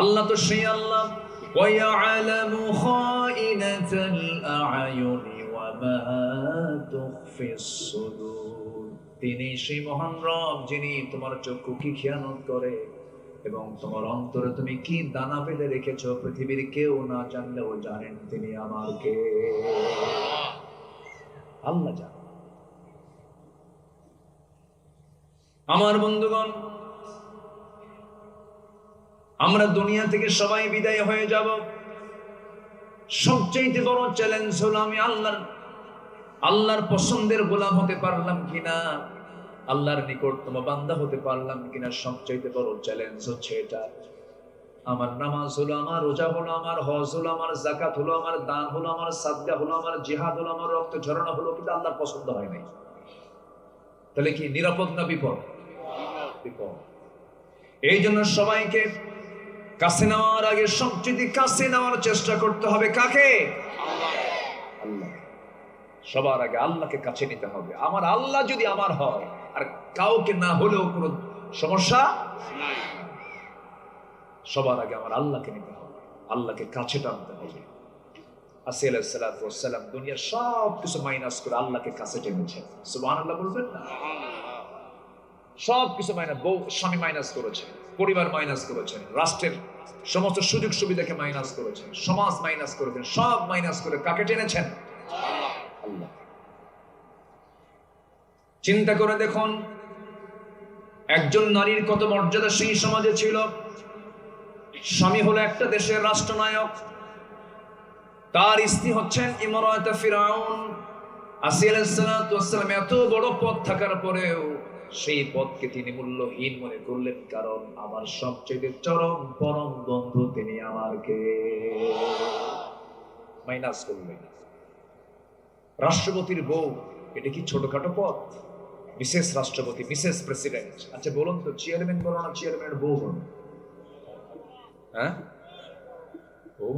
আল্লাহ তো সেই আল্লাহ ওয়ায়ালামু খাইনাতাল আ'য়ুনি ওয়া মা তুখফিস সুদূর। তিনি সেই মহান রব যিনি তোমার চক্ষু কি খেয়ানত করে এবং তোমার অন্তরে তুমি কি দানা ফেলে রেখেছো পৃথিবীর কেউ না জানলেও জানেন তিনি আমার কে। আল্লাহ জানেন। আমার বন্ধুগণ, আমরা দুনিয়া থেকে সবাই বিদায় হয়ে যাব। সবচেয়ে বড় চ্যালেঞ্জ হলো আমি আল্লাহর পছন্দের গোলাম হতে পারলাম কিনা, আল্লাহর নিকটতম বান্দা হতে পারলাম কিনা। সবচেয়ে বড় চ্যালেঞ্জ হচ্ছে এটা। আমার নামাজ হলো, আমার রোজা হলো, আমার হজ হলো, আমার যাকাত হলো, আমার দান হলো, আমার সাদকা হলো, আমার জিহাদ হলো, আমার রক্ত ঝরানো হলো, কিন্তু আল্লাহর পছন্দ হয় নাই। তাহলে কি নিরাপদ না বিপদ? বিপদ। এই জন্য সবাইকে কাছে নেওয়ার আগে সবচেয়ে কাছে নেওয়ার চেষ্টা করতে হবে কাকে? আল্লাহ। সবার আগে আল্লাহকে কাছে নিতে হবে। আমার আল্লাহ যদি আমার হয়, আর কাউকে না হলেও কোনো সমস্যা নাই। সবার আগে আমার আল্লাহকে নিতে হবে, আল্লাহকে কাছে টানতে হবে। আসি আলাইহিস সালাতু ওয়াস সালাম দুনিয়ার সব কিছু মাইনাস করে আল্লাহকে কাছে টেনেছেন। সুবহানাল্লাহ বলবেন না? সব কিছু মাইনাস, বউ স্বামী মাইনাস করেছেন, পরিবার মাইনাস করেছেন, রাষ্ট্রের সমস্ত সুযোগ সুবিধাকে মাইনাস করেছেন, সমাজ মাইনাস করেছেন, সব মাইনাস করে কাকে টেনেছেন? আল্লাহ। চিন্তা করে দেখুন, একজন নারীর কত মর্যাদা সেই সমাজে ছিল। স্বামী হলো একটা দেশের রাষ্ট্রনায়ক, তার স্ত্রী হচ্ছেন ইমরাতে ফিরাউন। আসি আলাইহিস সালাতু ওয়াস সালাম এত বড় পদ থাকার পরেও সেই পদকে তিনি মূল্যহীন মনে করলেন, কারণ আমার সবচেয়ে চরম পরম বন্ধু তিনি আমাকে মাইনাস করলেন। রাষ্ট্রপতির বউ, এটা কি ছোটখাটো পদ? মিসেস রাষ্ট্রপতি, মিসেস প্রেসিডেন্ট। আচ্ছা বলুন তো, চেয়ারম্যান বলো না চেয়ারম্যানের বউ বলো? হ্যাঁ, বউ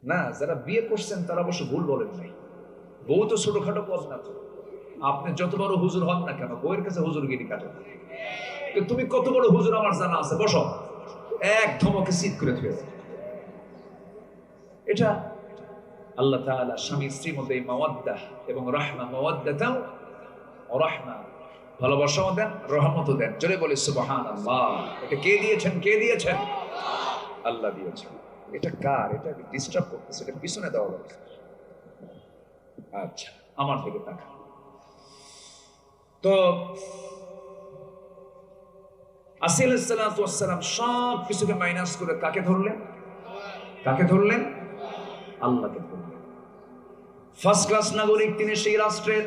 না। যারা বিয়ে করছেন তারা অবশ্য ভুল বলেন নাই। বউ তো ছোটখাটো পদ না। তো আপনি যত বড় হুজুর হন না কেন, বউয়ের কাছে হুজুরগিরি কাটে। তুমি কত বড় হুজুর আমার জানা আছে, বসো। এক ধমকে সিট করে থুয়েছে। এটা আল্লাহ তাআলা স্বামী স্ত্রীর মধ্যে মাওয়াদ্দা এবং রাহমা, মাওয়াদ্দাতাও ওয়া রাহমা, ভালোবাসাও দেন, রহমতও দেন। জোরে বলি সুবহানাল্লাহ। এটা কে দিয়েছেন? কে দিয়েছেন? আল্লাহ দিয়েছেন। এটা কার? এটা ডিস্টার্ব করতেছে, এটা পিছনে দেওয়া দরকার। আচ্ছা, আমার দিকে তাকান। তো আসি আলাইহিস সালাতু ওয়াস সালাম সব কিছুকে মাইনাস করে কাকে ধরলেন? কাকে ধরলেন? আল্লাহকে ধরলেন। ফার্স্ট ক্লাস নাগরিক তিনি সেই রাষ্ট্রের,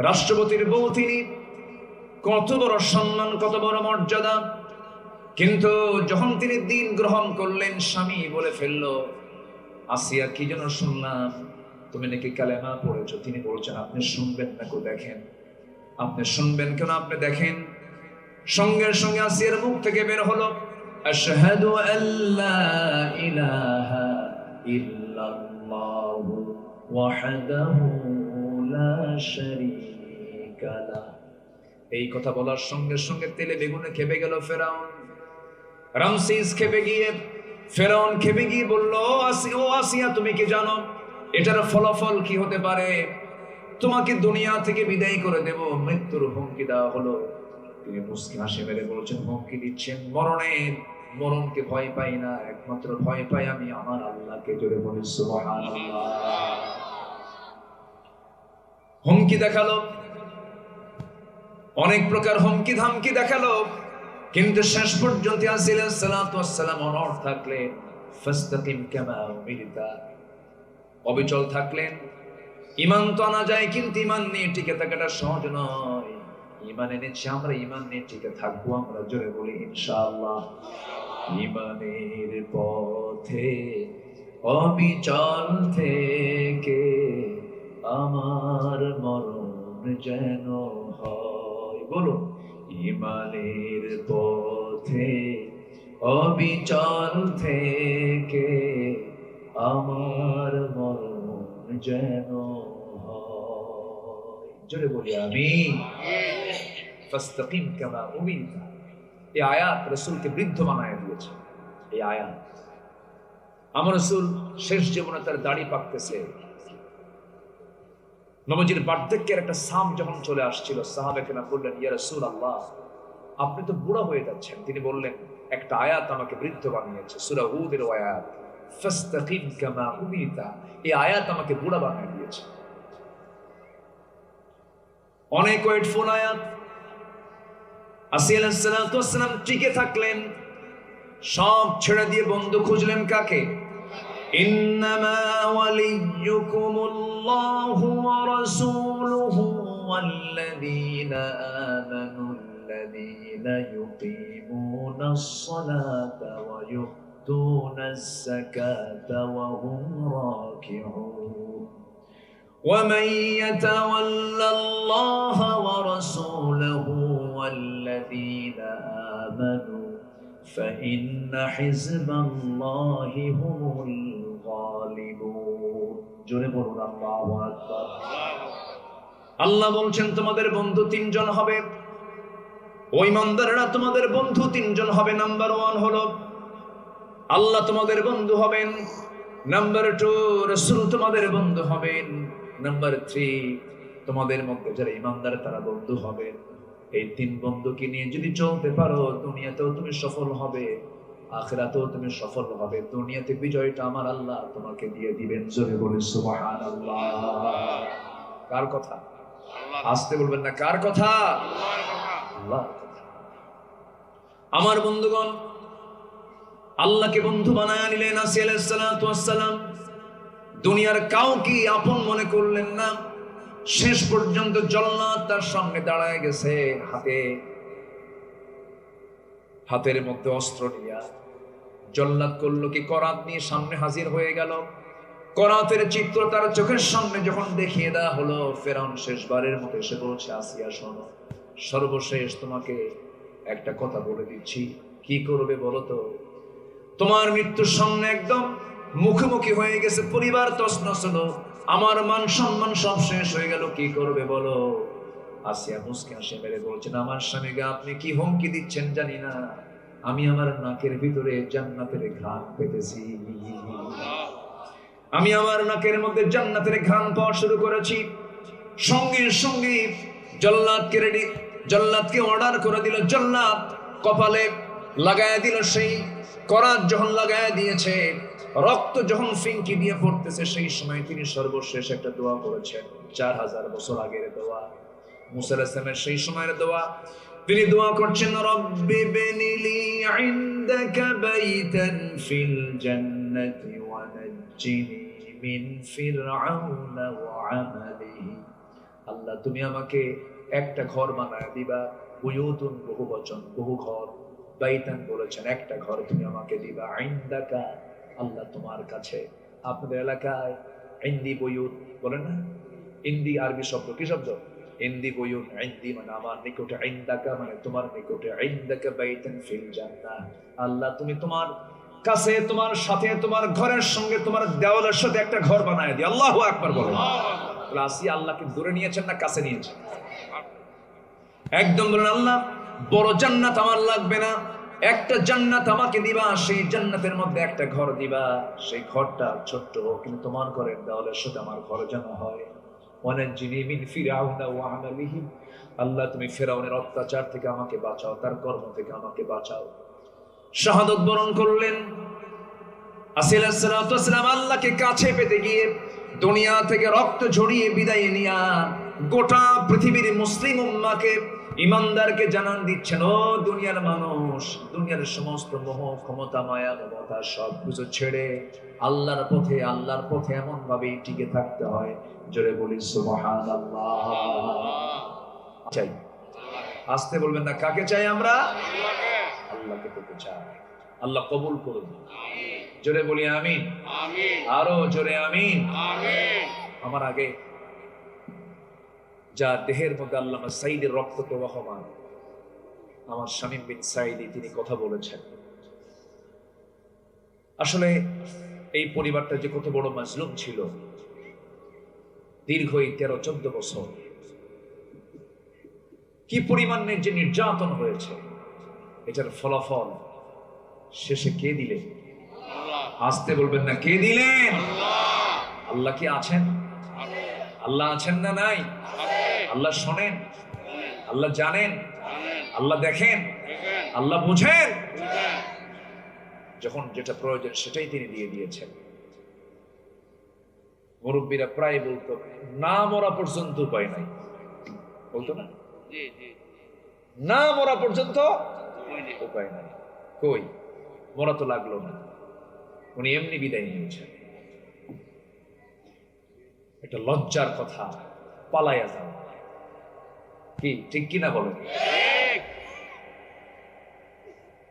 রাষ্ট্রপতির বউ তিনি। কত বড় সম্মান, কত বড় মর্যাদা। কিন্তু যখন তিনি দিন গ্রহণ করলেন, স্বামী বলে ফেললো, আসিয়া কি যেন শুনলাম তুমি নাকি কালেমা পড়েছো। তিনি বলছেন আপনি শুনবেন না কো, দেখেন। আপনি শুনবেন কেন? আপনি দেখেন। সঙ্গে সঙ্গে আসিয়ার মুখ থেকে বের হলো, আশহাদু আল্লা ইলাহা ইল্লাল্লাহু ওয়াহদাহু লা শারীকা লাহ। এই কথা বলার সঙ্গে সঙ্গে তেলে বেগুনে খেপে গেল ফেরাউন। রামসেস খেপে গিয়ে, ফেরাউন খেপে গিয়ে বলল, ও আসিয়া তুমি কি জানো এটার ফলাফল কি হতে পারে? তোমাকে দুনিয়া থেকে বিদায় করে দেব, মৃত্যুর হুমকি দেওয়া হলো। তিনি মুস্কি হাসি মেরে বলছেন, হুমকি দিচ্ছেন মরণের। মরণকে ভয় পাই না, একমাত্র ভয় পাই আমি আমার আল্লাহকে। জোরে বলি সুবহানাল্লাহ। হুমকি দেখালো, অনেক প্রকার হুমকি ধামকি দেখালো, কিন্তু শেষ পর্যন্ত আসি আলাইহিস সালাতু ওয়াস সালাম অনড় থাকলেন। ফাস্তাকিম কামা উমিরতা, অবিচল থাকলেন। ঈমান তো আনা যায়, কিন্তু ঈমান নিয়ে টিকে থাকাটা সহজ নয়। ঈমান এনেছি আমরা, ঈমান নিয়ে টিকে থাকবো আমরা। জোরে বলি ইনশাআল্লাহ। ঈমানের পথে অবিচল থেকে আমার মরণ যেন হয়। বলুন, ঈমানের পথে অবিচল থেকে আমার মরণ যেন হয়। জোরে বলি আমিন। ফাস্তাকিম কামা উমিরতা। এই আয়াত রাসূলকে বৃদ্ধ বানায় দিয়েছে। এই আয়াত আমার রাসূল শেষ জীবনে তার দাড়ি পাকতেছে, নবীজির বার্ধক্যের একটা সাম যখন চলে আসছিল, সাহাবায়ে কেরাম বললেন, ইয়া রাসূলুল্লাহ, আপনি তো বুড়া হয়ে যাচ্ছেন। তিনি বললেন, একটা আয়াত আমাকে বৃদ্ধ বানিয়েছে, সূরা হুদের আয়াত, ফাস্তাকিম কামা উমিরতা। এই আয়াত আমাকে বুড়া বানিয়ে দিয়েছে। অনেক ওয়েটফুল আয়াত। আসিয়া আলাইহিস সালাতু ওয়াস সালাম টিকে থাকলেন, সব ছেড়ে দিয়ে বন্ধু খুঁজলেন কাকে? ইন্নামা ওয়ালিয়্যুকুমুল্লাহু ওয়া রাসূলুহু ওয়াল্লাযীনা আমানুল্লাযীনা ইউকিমুনাস সালাতা ওয়া ইউতুনাস যাকাতা ওয়া হুম রাকিউন। ومن يتولى الله ورسوله والذين آمنوا فإن حزب الله هم الغالبون। জোরে বলুন আল্লাহু আকবার। আল্লাহ বলছেন তোমাদের বন্ধু তিনজন হবে। ওই ইমানদাররা তোমাদের বন্ধু তিনজন হবে। নাম্বার 1 হলো আল্লাহ তোমাদের বন্ধু হবেন। নাম্বার 2 রাসূল তোমাদের বন্ধু হবেন। নাম্বার 3 তোমাদের মধ্যে যারা ইমানদার তারা বন্ধু হবে। এই তিন বন্ধুকে নিয়ে যদি চলতে পারো, দুনিয়াতেও তুমি সফল হবে, আখিরাতেও তুমি সফল হবে। দুনিয়াতে বিজয়টা আমার আল্লাহ তোমাকে দিয়ে দিবেন। জোরে বলে সুবহানাল্লাহ। কার কথা? আসতে বলবেন না, কার কথা? আল্লাহর কথা। আমার বন্ধুগণ, আল্লাহকে বন্ধু বানায় নিলেন আসিয়া আলাইহিস সালাতু ওয়াস সালাম। দুনিয়ার কাউকে আপন মনে করলেন না। শেষ পর্যন্ত জল্লাদ তার সামনে দাঁড়ায় গেছে, হাতের মধ্যে অস্ত্র নিয়ে। জল্লাদ করলো কি, করাত নিয়ে সামনে হাজির হয়ে গেল। করাতের চিত্র তার চোখের সামনে যখন দেখিয়ে দেওয়া হলো, ফেরাউন শেষবারের মতো এসে বলছে, আসিয়া শোনো, সর্বশেষ তোমাকে একটা কথা বলে দিচ্ছি, কি করবে বলো তো? তোমার মৃত্যুর সামনে একদম মুখোমুখি হয়ে গেছে, পরিবার তছনছ হলো, আমার মান সম্মান সব শেষ হয়ে গেল, কি করবে বলো? আসিয়া মুসকে হাসি মেরে বলছেন, আমার স্বামীকে আপনি কি হুমকি দিচ্ছেন জানি না, আমি আমার নাকের ভিতরে জান্নাতের ঘ্রাণ পেতেছি। আমি আমার নাকের মধ্যে জান্নাতের ঘ্রাণ পাওয়া শুরু করেছি। সঙ্গে সঙ্গে জল্লাদকে অর্ডার করে দিল। জল্লাদ কপালে লাগায় দিল সেই করাত। যখন লাগায় দিয়েছে, রক্ত যখন ফিনকি দিয়ে পড়তেছে, সেই সময় তিনি সর্বশেষ একটা দোয়া করেছেন, 4000 বছর আগের দোয়া, মুসা আলাইহিস সালামের সেই সময়ের দোয়া। তিনি দোয়া করছেন, রব্বি বিনিলি ইনদাকা বাইতান ফিল জান্নাতি ওয়া নাজ্জিনি মিন ফিরআউনা ওয়া আমালিহি। আল্লাহ তুমি আমাকে একটা ঘর বানায় দিবা। বুয়ুতুন বহু বচন, বহু ঘর। বাইতান বলেছেন একটা ঘর তুমি আমাকে দিবা। ইনদাকা আল্লাহ তোমার কাছে। আপনাদের এলাকায় ইন্দি বুয়ুত বলেন না? ইন্দি আরবি শব্দ, কি শব্দ? ইন্দি বুয়ুত। ইন্দি মানে আমার নিকটে, ইনদাকা মানে তোমার নিকটে। ইনদাকা বাইতান ফিল জান্নাহ। আল্লাহ তুমি তোমার কাছে, তোমার সাথে, তোমার ঘরের সঙ্গে, তোমার দেওয়ালের সাথে একটা ঘর বানায় দিই। আল্লাহু আকবার বলেন। আসিয়া আল্লাহকে দূরে নিয়েছেন না কাছে নিয়েছেন? একদম বলেন, আল্লাহ বড় জান্নাত আমার লাগবে না, একটা জান্নাত আমাকে দিবা, সেই জান্নাতের মধ্যে একটা ঘর দিবা। সেই ঘরটা ছোট্ট হোক, কিন্তু তোমার ঘরের দেওয়ালের সাথে আমার ঘর যেন হয়। ওয়ানাজ্জিনি মিন ফিরআউনা ওয়া আমালিহি। আল্লাহ তুমি ফিরআউনের অত্যাচার থেকে আমাকে বাঁচাও, তার কর্ম থেকে আমাকে বাঁচাও। শাহাদাত বরণ করলেন। আসিয়া আলাইহিস সালাতু ওয়াস সালাম আল্লাহকে কাছে পেতে গিয়ে দুনিয়া থেকে রক্ত ঝরিয়ে বিদায় নিয়া গোটা পৃথিবীর মুসলিম উম্মাহকে, ইমানদারকে জানান দিচ্ছেন, ও দুনিয়ার মানুষ, দুনিয়ার সমস্ত মোহ, ক্ষমতা, মায়া, মমতা সবকিছু ছেড়ে আল্লাহর পথে এমন ভাবে টিকে থাকতে হয়। জোরে বলি সুবহানাল্লাহ। চাই, আসতে বলবেন না, কাকে চাই আমরা? আল্লাহকে পেতে চাই। আল্লাহ কবুল করুন। জোরে বলি আমিন। আরো জোরে আমিন। আমার আগে যার দেহের মধ্যে আল্লামা সাঈদীর রক্ত প্রবাহমান, আমার শামীম বিন সাঈদী, তিনি কথা বলেছেন। আসলে এই পরিবারটা যে কত বড় মাজলুম ছিল। দীর্ঘ 13-14 বছর কি পরিমাণ যে নির্যাতন হয়েছে, এটার ফলাফল শেষে কে দিলেন? আসতে বলবেন না, কে দিলেন? আল্লাহ কি আছেন? আল্লাহ আছেন না নাই? আল্লাহ শোনেন, আল্লাহ জানেন, আল্লাহ দেখেন, আল্লাহ বুঝেন। যখন যেটা প্রয়োজন সেটাই তিনি দিয়ে দিয়েছেন। মুরব্বীরা প্রায় বলতো, না মরা পর্যন্ত উপায় নাই, বলতো না? না মরা পর্যন্ত উপায় নাই। কই, মরা তো লাগলো না, উনি এমনি বিদায় নিয়েছেন। একটা লজ্জার কথা, পালাইয়া যাও। কি ঠিক কিনা বলেন?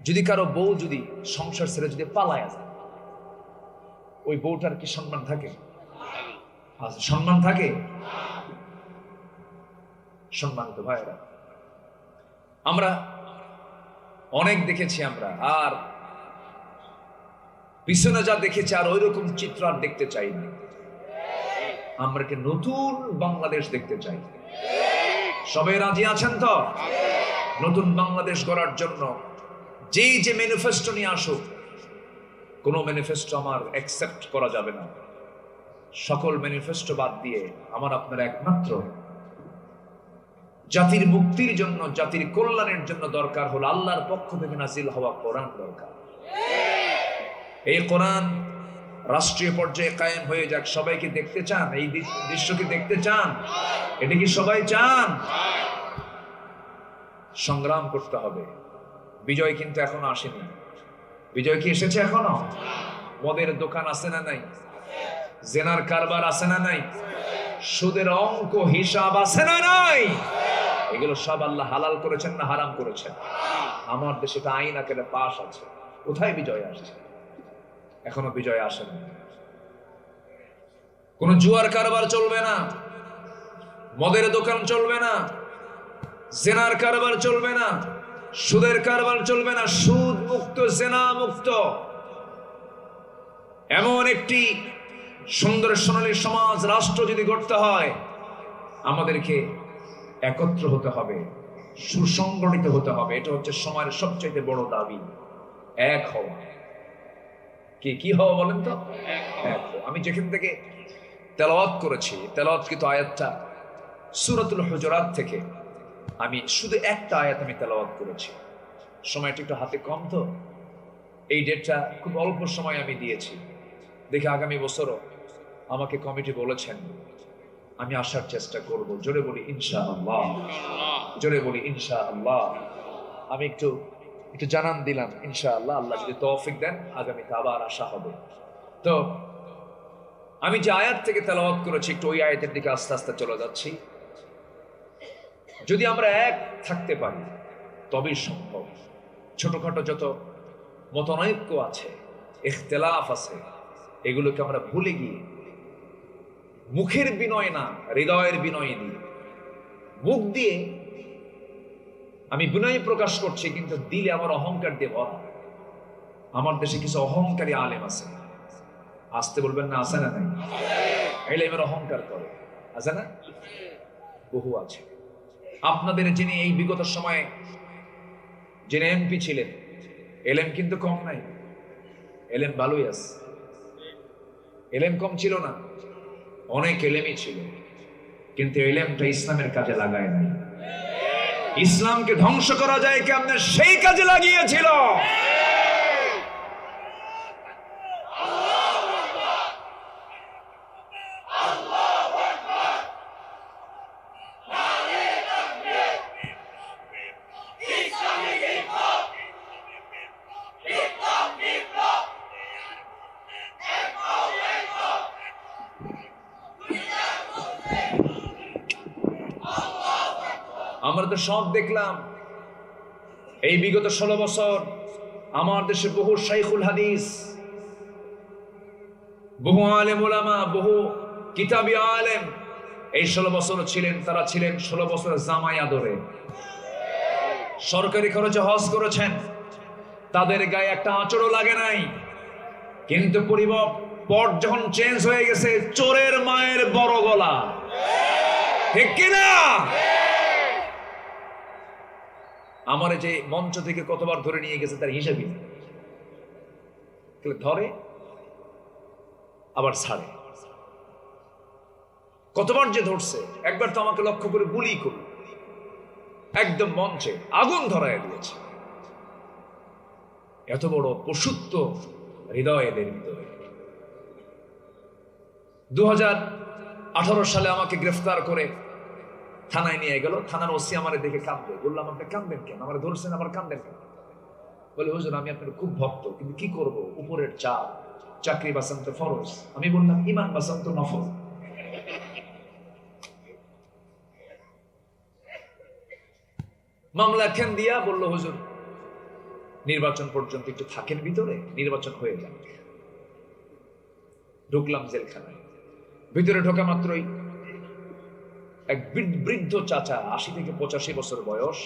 যদি কারো বউ যদি সংসার ছেড়ে যদি পালাইয়া যায়, ওই বউটার কি সম্মান থাকে? সম্মান থাকে? সম্মানিত ভাইরা, আমরা অনেক দেখেছি, আমরা আর পিছনে যা দেখেছি আর ওই রকম চিত্র আর দেখতে চাই না। আমরা কি নতুন বাংলাদেশ দেখতে চাই? সবাই রাজি আছেন তো? নতুন বাংলাদেশ গড়ার জন্য যেই যে ম্যানিফেস্টো নিয়ে আসুক, কোন ম্যানিফেস্টো আমার অ্যাকসেপ্ট করা যাবে না। সকল ম্যানিফেস্টো বাদ দিয়ে আমার আপনার একমাত্র জাতির মুক্তির জন্য, জাতির কল্যাণের জন্য দরকার হলো আল্লাহর পক্ষ থেকে নাজিল হওয়া কোরআন দরকার। এই কোরআন রাষ্ট্রীয় পর্যায়ে কায়েম হয়ে যাক। সবাই কি দেখতে চান? এই দৃশ্য কি দেখতে চান? এটা কি সবাই চান? সংগ্রাম করতে হবে। বিজয় কিন্তু এখনো আসেনি। বিজয় কি এসেছে এখনো? মদের দোকান আছে না নাই? জেনার কারবার আছে না নাই? সুদের অঙ্ক হিসাব আছে না নাই? এগুলো সব আল্লাহ হালাল করেছেন না হারাম করেছেন? আমার দেশে এটা আইন আকারে পাশ আছে। কোথায় বিজয় আসছে? এখনো বিজয় আসে না। কোন জুয়ার কারবার চলবে না, মদের দোকান চলবে না, জেনার কারবার চলবে না, সুদের কারবার চলবে না। সুদ মুক্ত, জেনা মুক্ত এমন একটি সুন্দর সোনালী সমাজ, রাষ্ট্র যদি গড়তে হয়, আমাদেরকে একত্র হতে হবে, সুসংগঠিত হতে হবে। এটা হচ্ছে সময়ের সবচেয়ে বড় দাবি, এক হওয়া। কি হওয়া বলেন তো? এক হওয়া। আমি যেখান থেকে তেলাওয়াত করেছি, তেলাওয়াতকৃত আয়াতটা সূরাতুল হুজুরাত থেকে, আমি শুধু একটা আয়াত আমি তেলাওয়াত করেছি। সময়টা একটু হাতে কম, তো এই ডেটটা খুব অল্প সময় আমি দিয়েছি। দেখে আগামী বছরও আমাকে কমিটি বলেছেন, আমি আসার চেষ্টা করব। জোরে বলি ইনশাআল্লাহ, জোরে বলি ইনশাআল্লাহ। আমি একটু জানান দিলাম, ইনশাআল্লাহ আল্লাহ যদি তৌফিক দেন আগামীতে আবার আসা হবে। তো আমি যে আয়াত থেকে তেলাওয়াত করেছি, একটু ওই আয়াতের দিকে আস্তে আস্তে চলে যাচ্ছি। যদি আমরা এক থাকতে পারি তবেই সম্ভব। ছোটখাটো যত মতনৈক্য আছে, ইখতিলাফ আছে, এগুলোকে আমরা ভুলে গিয়ে মুখের বিনয় না, হৃদয়ের বিনয় দিয়ে, মুখ দিয়ে আমি বিনয় প্রকাশ করছি, কিন্তু দিলে আমার অহংকার দিয়ে ভরা। আমার দেশে কিছু অহংকারী আলেম আছে, আসতে বলবেন না? আছে না নাই? এলেমের অহংকার করে, আছে না? বহু আছে। আপনাদের যিনি এই বিগত সময়ে যিনি এমপি ছিলেন, এলেম কিন্তু কম নাই, এলেম ভালোই আছে। এলেম কম ছিল না, অনেক এলেমই ছিল, কিন্তু এলেমটা ইসলামের কাজে লাগায় নাই। ইসলামকে ধ্বংস করা যায় কেমনে, সেই কাজে লাগিয়েছিল। আমরা তো সব দেখলাম এই বিগত 16 বছর আমার দেশে বহু শাইখুল হাদিস, বহু আলেম ওলামা, বহু কিতাবী আলেম এই 16 বছর ছিলেন। তারা ছিলেন 16 বছর জামাই আদরে, সরকারি খরচে হজ করেছেন, তাদের গায়ে একটা আঁচড়ও লাগে নাই। কিন্তু পট যখন চেঞ্জ হয়ে গেছে, চোরের মায়ের বড় গলা, ঠিক কিনা? আমার যে মঞ্চ থেকে কতবার ধরে নিয়ে গেছে তার হিসাবই নেই। ধরে আবার ছাড়ে, কতবার যে ধরছে। একবার তো আমাকে লক্ষ্য করে গুলি করল, একদম মঞ্চে আগুন ধরায় দিয়েছে। এত বড় পশুত্ব হৃদয় এদের ভিতরে। 2018 সালে আমাকে গ্রেফতার করে থানায় নিয়ে গেল। থানার ওসি আমারে দেখে কাঁদবে। বললাম আপনি কাঁদবেন কেন? আমার ধরছেন আবার কাঁদবেন কেন? বলে হুজুর আমি আপনার খুব ভক্ত, কিন্তু কি করব, উপরের চাপ, চাকরি বাঁচান তো ফরজ। আমি বললাম ইমান বাঁচান তো নফল। মামলা খেন দিয়া বলল হুজুর নির্বাচন পর্যন্ত একটু থাকেন ভিতরে, নির্বাচন হয়ে যান। ঢুকলাম জেলখানায়। ভিতরে ঢোকা মাত্রই এক বৃদ্ধ চাচা, 80 থেকে 85 বছর বয়স,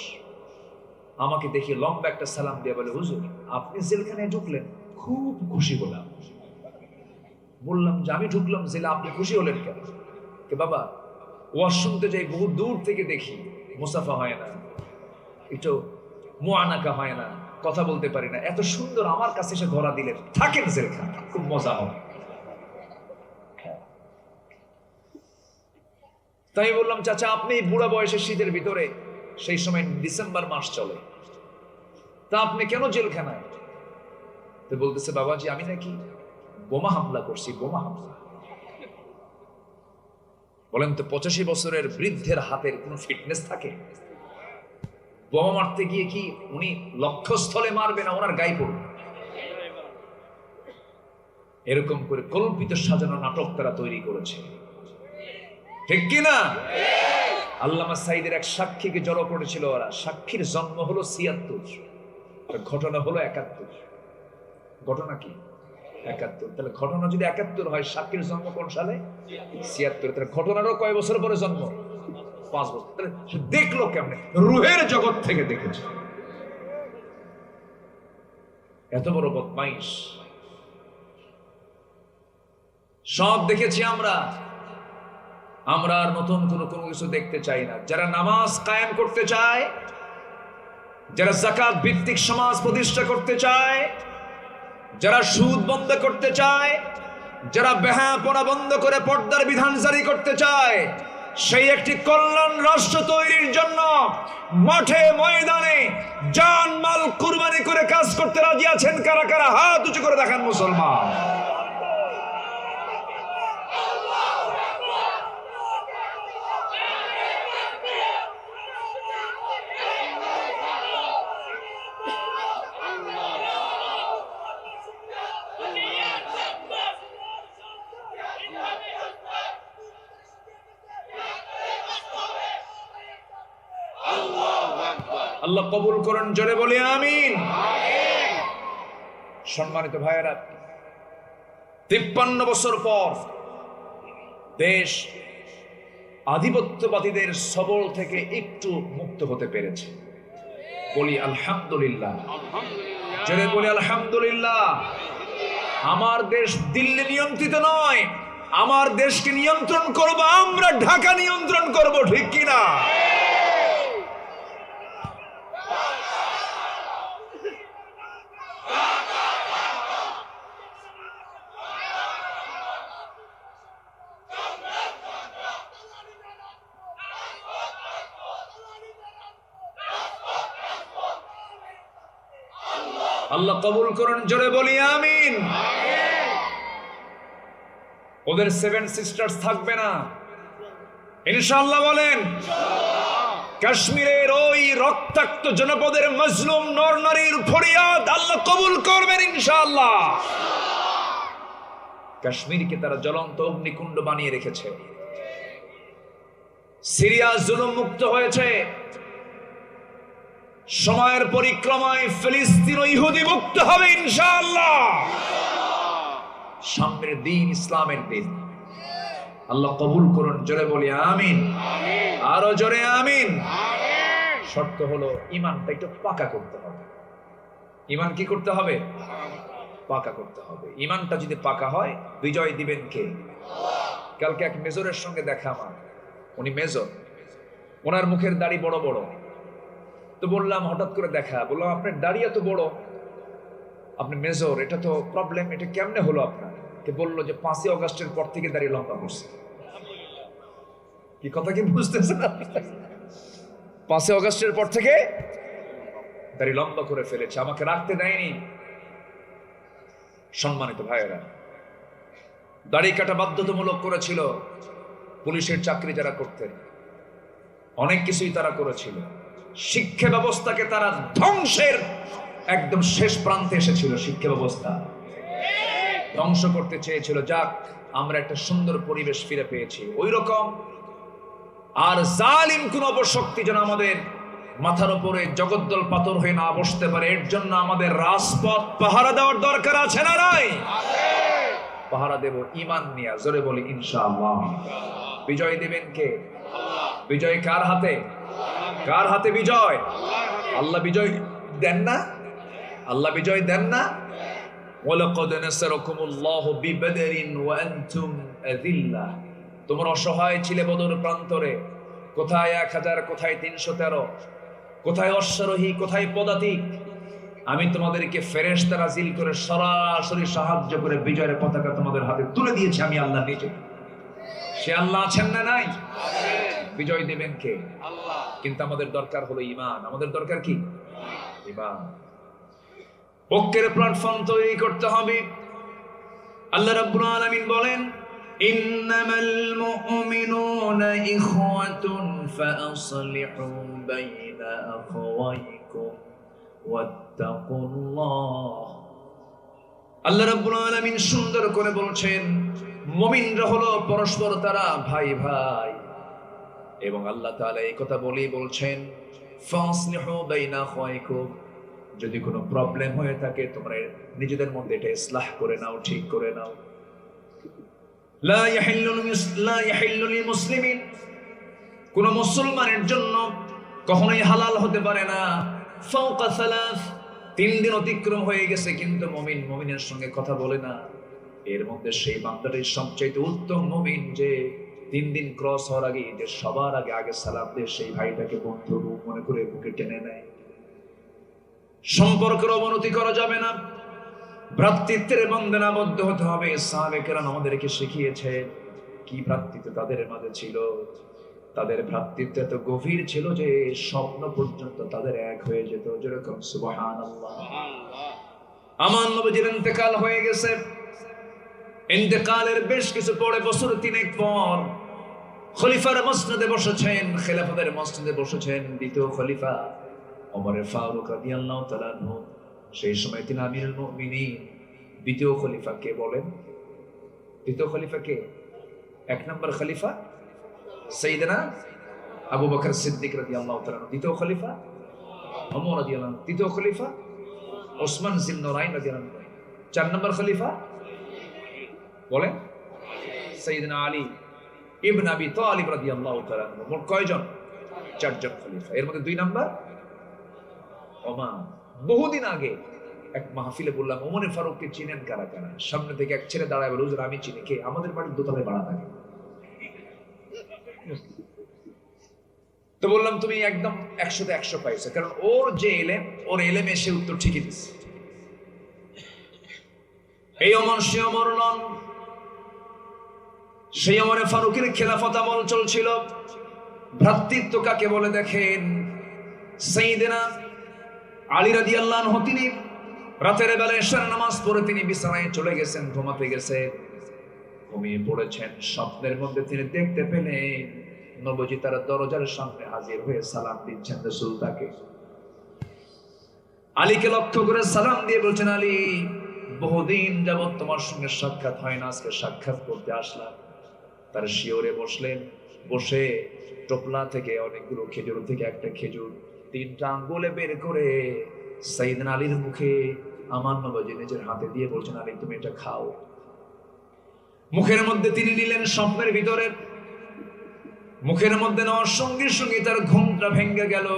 আমাকে দেখে লম্বা একটা সালাম দিয়ে বলে হুজুর আপনি জেলখানায় ঢুকলেন, খুব খুশি হলাম। বললাম যে আমি ঢুকলাম জেলে, আপনি খুশি হলেন কেন? কে বাবা, ওয়াজ শুনতে যাই বহু দূর থেকে, দেখি মুসাফা হয় না, একটু মুআনাকা হয় না, কথা বলতে পারি না, এত সুন্দর আমার কাছে এসে ধরা দিলেন, থাকেন জেলখানা, খুব মজা হবে। তাই বললাম চাচা আপনি বুড়া বয়সে শীতের ভিতরে, সেই সময় ডিসেম্বর মাস চলে, তা আপনি কেন জেলখানায়? তো বলতেছে বাবাজি আমি নাকি বোমা হামলা করছি, বোমা হামলা। বলেন তো 85 বছরের বৃদ্ধের হাতের কোনো ফিটনেস থাকে? বোমা মারতে গিয়ে কি উনি লক্ষ্যস্থলে মারবে না ওনার গায়ে পড়বে? এরকম করে কল্পিত সাজানো নাটক তারা তৈরি করেছে, ঠিক কিনা? আল্লামা সাইদের এক সাক্ষীকে জড়ো করেছিল ওরা। সাক্ষীর জন্ম হলো 76, ঘটনা হলো 71। ঘটনা কি 71? তাহলে ঘটনা যদি 71 হয়, সাক্ষীর জন্ম কোন সালে? 76। তাহলে ঘটনারও কয় বছর পরে জন্ম? 5 বছর। তাহলে সে দেখলো কেমনে? রুহের জগৎ থেকে দেখেছে। এত বড় বদমাইশ সব দেখেছি আমরা। আমরা আর নতুন কোনো কিছু দেখতে চাই না। যারা নামাজ কায়েম করতে চায়, যারা যাকাত ভিত্তিক সমাজ প্রতিষ্ঠা করতে চায়, যারা সুদ বন্ধ করতে চায়, যারা বেহায়াপনা বন্ধ করে পর্দার বিধান জারি করতে চায়, সেই একটি কল্যাণ রাষ্ট্র তৈরির জন্য মাঠে ময়দানে জান মাল কুরবানি করে কাজ করতে রাজি আছেন কারা কারা? হাত উঁচু করে দেখান মুসলমান। আল্লাহ কবুল করুন, জোরে বলি আমিন। সম্মানিত ভাইয়েরা, 53 বছর পর দেশ আধিপত্যবাদীদের সবল থেকে একটু মুক্ত হতে পেরেছে। বলি আলহামদুলিল্লাহ, জোরে বলি আলহামদুলিল্লাহ। আমার দেশ দিল্লি নিয়ন্ত্রিত নয়, আমার দেশকে নিয়ন্ত্রণ করব আমরা, ঢাকা নিয়ন্ত্রণ করব, ঠিক কিনা? আল্লাহ কবুল করুন, জোরে বলি আমিন। ওদের 7 সিস্টার্স থাকবে না ইনশাআল্লাহ, বলেন। কাশ্মীরের ওই রক্তাক্ত জনপদের মজলুম নরনারীর ফরিয়াদ আল্লাহ কবুল করবেন ইনশাআল্লাহ। কাশ্মীরকে তারা জ্বলন্ত অগ্নিকুণ্ড বানিয়ে রেখেছে। সিরিয়া জুলুম মুক্ত হয়েছে, সময়ের পরিক্রমায় ফিলিস্তিন ও ইহুদি মুক্ত হবে ইনশাআল্লাহ। সামনের দিন ইসলামের দিন। আল্লাহ কবুল করুন, জোরে বলি আমিন। আরো জোরে আমিন। শর্ত হলো ঈমানটা একটু পাকা করতে হবে। ঈমান কি করতে হবে? পাকা করতে হবে। ঈমানটা যদি পাকা হয়, বিজয় দিবেন কে? কালকে এক মেজরের সঙ্গে দেখা আমার। উনি মেজর, ওনার মুখের দাড়ি বড় বড়, তো বললাম হঠাৎ করে দেখা, বললাম আপনার দাড়ি এত বড়, আপনি মেজর, এটা তো প্রবলেম, এটা কেমনে হলো আপনার? কে বললো যে 5ই অগাস্টের পর থেকে দাড়ি লম্বা করছে। কি কথা কি বুঝতেছেন? 5ই অগাস্টের পর থেকে দাড়ি লম্বা করে ফেলেছে, আমাকে রাখতে দেয়নি। সম্মানিত ভাইয়েরা, দাড়ি কাটা বাধ্যতামূলক করেছিল পুলিশের চাকরি যারা করতেন, অনেক কিছুই তারা করেছিল। শিক্ষা ব্যবস্থাকে তারা ধ্বংসের একদম শেষ প্রান্তে এসেছিল, শিক্ষা ব্যবস্থা ধ্বংস করতে চেয়েছিল। যাক, আমরা একটা সুন্দর পরিবেশ ফিরে পেয়েছি ওই রকম। আর জালিম কোন অপশক্তি যেন আমাদের মাথার উপরে জগদ্দল পাথর হয়ে না বসতে পারে, এর জন্য আমাদের রাজপথ পাহারা দেওয়ার দরকার আছে না নাই? পাহারা দেব ঈমান নিয়ে, জোরে বলি ইনশাআল্লাহ। বিজয় দিবেন কে? বিজয় কার হাতে? কার হাতে বিজয়? আল্লাহ বিজয় দেন না? আল্লাহ বিজয় দেন না? ওয়ালাকাদ নাসারাকুমুল্লাহু বিবদরিন ওয়া আনতুম আযিল্লাহ। তোমরা অসহায় ছিলে বদর প্রান্তরে, কোথায় 1000, কোথায় 313, কোথায় অশ্বারোহী, কোথায় পদাতিক। আমি তোমাদেরকে ফেরেশতা নাজিল করে সরাসরি সাহায্য করে বিজয়ের পতাকা তোমাদের হাতে তুলে দিয়েছি আমি আল্লাহ নিজে। সে আল্লাহ আছেন না নাই? বিজয় দেবেন কে? আল্লাহ। কিন্তু আমাদের দরকার হলো ঈমান। আমাদের দরকার কি? ঈমান। ঐক্যের প্ল্যাটফর্ম তৈরি করতে হবে। আল্লাহ রাব্বুল আলামিন বলেন, ইন্নামাল মুমিনুনা ইখওয়াতুন ফাআসলিহু বাইনা আখাওয়াইকুম ওয়াত্তাকুল্লাহ। আল্লাহ রাব্বুল আলামিন সুন্দর করে বলছেন, মুমিনরা হলো পরস্পর তারা ভাই ভাই। এবং আল্লাহ তাআলা এই কথা বলেই বলছেন, ফাসলিহু বাইনা আখাওয়াইকুম, যদি কোনো প্রবলেম হয়ে থাকে তোমরা নিজেদের মধ্যে এটা ইসলাহ করে নাও, ঠিক করে নাও। লা ইয়াহিল্লু লিল মুসলিমিন, কোন মুসলমানের জন্য কখনোই হালাল হতে পারে না ফাওকা সালাস, 3 দিন অতিক্রম হয়ে গেছে কিন্তু মুমিনের সঙ্গে কথা বলে না। এর মধ্যে সেই বান্দাটাই সবচেয়ে উত্তম মুমিন, যে 3 দিন ক্রস হওয়ার আগে যে সবার আগে সালাম দিয়ে সেই ভাইটাকে বন্ধু মনে করে বুকে টেনে নেয়। সম্পর্কের অবনতি করা যাবে না, ভ্রাতৃত্বের বন্ধনে আবদ্ধ হতে হবে। সাহাবে কেরাম আমাদেরকে শিখিয়েছে কি ভ্রাতৃত্ব তাদের মাঝে ছিল। তাদের ভ্রাতৃত্ব এত গভীর ছিল যে স্বপ্ন পর্যন্ত তাদের এক হয়ে যেত। যেরকম সুবহানাল্লাহ। আমার নবীর ইন্তেকাল হয়ে গেছে, ইন্তেকালের বেশ কিছু পরে, বছর 3 পর খলিফার মসনদে বসেছেন, খেলাফতের মসনদে বসেছেন দ্বিতীয় খলিফা ওমর ফারুক রাদিয়াল্লাহু তাআলা আনহু। সেই সময় তিনি আমিরুল মুমিনিন। দ্বিতীয় খলিফা কে বলেন? দ্বিতীয় খলিফা কে? 1 নম্বর খলিফা সাইয়েদনা আবু বকর সিদ্দিক রাদিয়াল্লাহু তাআলা। দ্বিতীয় খলিফা ওমর রাদিয়াল্লাহু। তৃতীয় খলিফা ওসমান জিন্নুরাইন রাদিয়াল্লাহু। 4 নম্বর খলিফা বলেন? সাইয়েদনা আলী ইবনে আবি তালিব রাদিয়াল্লাহু তাআলা। মোট কয়জন? 4 জন খলিফা। এর মধ্যে 2 নম্বর ওমর। বহুদিন আগে এক মাহফিলে বললাম, ওমর ফারুককে চিনেন কারা কারা? সামনে থেকে এক ছেলে দাঁড়ায় বলে, হুজুর আমি চিনি। কে? আমাদের বাড়ির দোতলায় ভাড়া থাকে। তো বললাম তুমি একদম 100তে 100 পাইছো, কারণ ওর যে এলেম, ওর এলেমে সে উত্তর ঠিকই দিচ্ছে। এই ওমর সে ওমর নন। সেই ওমরে ফারুকের খেলাফত আমল চলছিল। ভ্রাতৃত্ব কাকে বলে দেখেন, সাইয়েদনা আলী রাদিয়াল্লাহু আনহু তিনি রাতের বেলা এশার নামাজ পড়ে তিনি বিছানায় চলে গেছেন, ঘুমাতে গেছে। ঘুমিয়ে পড়েছেন, স্বপ্নের মধ্যে তিনি দেখতে পেলেন নবীজি তার দরজার সামনে হাজির হয়ে সালাম দিচ্ছেন রাসূল তাকে। আলীকে লক্ষ্য করে সালাম দিয়ে বলছেন, আলী বহুদিন যাবত তোমার সঙ্গে সাক্ষাৎ হয় না, আজকে সাক্ষাৎ করতে আসলাম। তার শিওরে বসলেন, বসে টোপলা থেকে অনেকগুলো খেজুর থেকে একটা খেজুর 3টা আঙ্গুলে বের করে সাইয়েদনা আলীর মুখে আমার নবীজি নিজের হাতে দিয়ে বলছেন, আলী তুমি এটা খাও। মুখের মধ্যে তিনি নিলেন, স্বপ্নের ভিতরে মুখের মধ্যে নেওয়ার সঙ্গে সঙ্গে তার ঘুমটা ভেঙে গেল।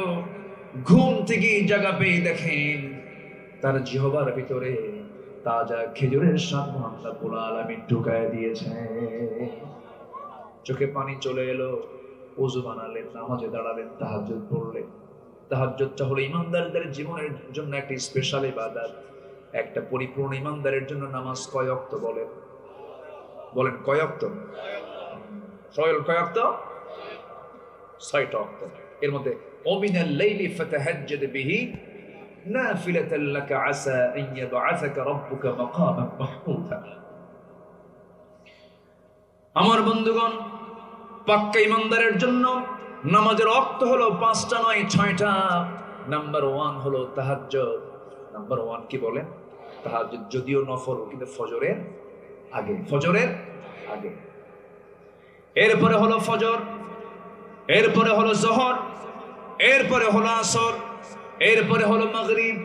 ঘুম থেকে জায়গা পেয়ে দেখেন তার জিহ্বার ভিতরে তাজা খেজুরের স্বাদ মহান রব্বুল আলামিন ঢুকায় দিয়েছে। চোখে পানি চলে এলো, ওযু বানালেন, নামাজে দাঁড়ালেন, তাহাজ্জুদ পড়লেন। তাহাজ্জুদটা হলো ঈমানদারদের জীবনের জন্য একটা স্পেশাল ইবাদত। একটা পরিপূর্ণ ঈমানদারের জন্য নামাজ কয় ওয়াক্ত বলেন? বলেন কয় ওয়াক্ত? সয়ল কয় ওয়াক্ত? 6টা ওয়াক্ত। এর মধ্যে ওমিনাল লাইলি ফাতাহাজ্জাদ বিহি নাফিলাতান লাকা আসা আন ইয়াবআসাকা রাব্বুকা মাকামান মাহমুদা। আমার বন্ধুগণ, পাক্কা ঈমানদারের জন্য নামাজের ওয়াক্ত হলো 5টা নয় 6টা। নাম্বার 1 হলো তাহাজ্জুদ। নাম্বার 1 কি বলেন? তাহাজ্জুদ, যদিও নফল কিন্তু ফজরের আগে, ফজরের আগে। এরপরে হলো ফজর, এরপরে হলো যোহর, এরপরে হলো আসর, এরপরে হলো মাগরিব,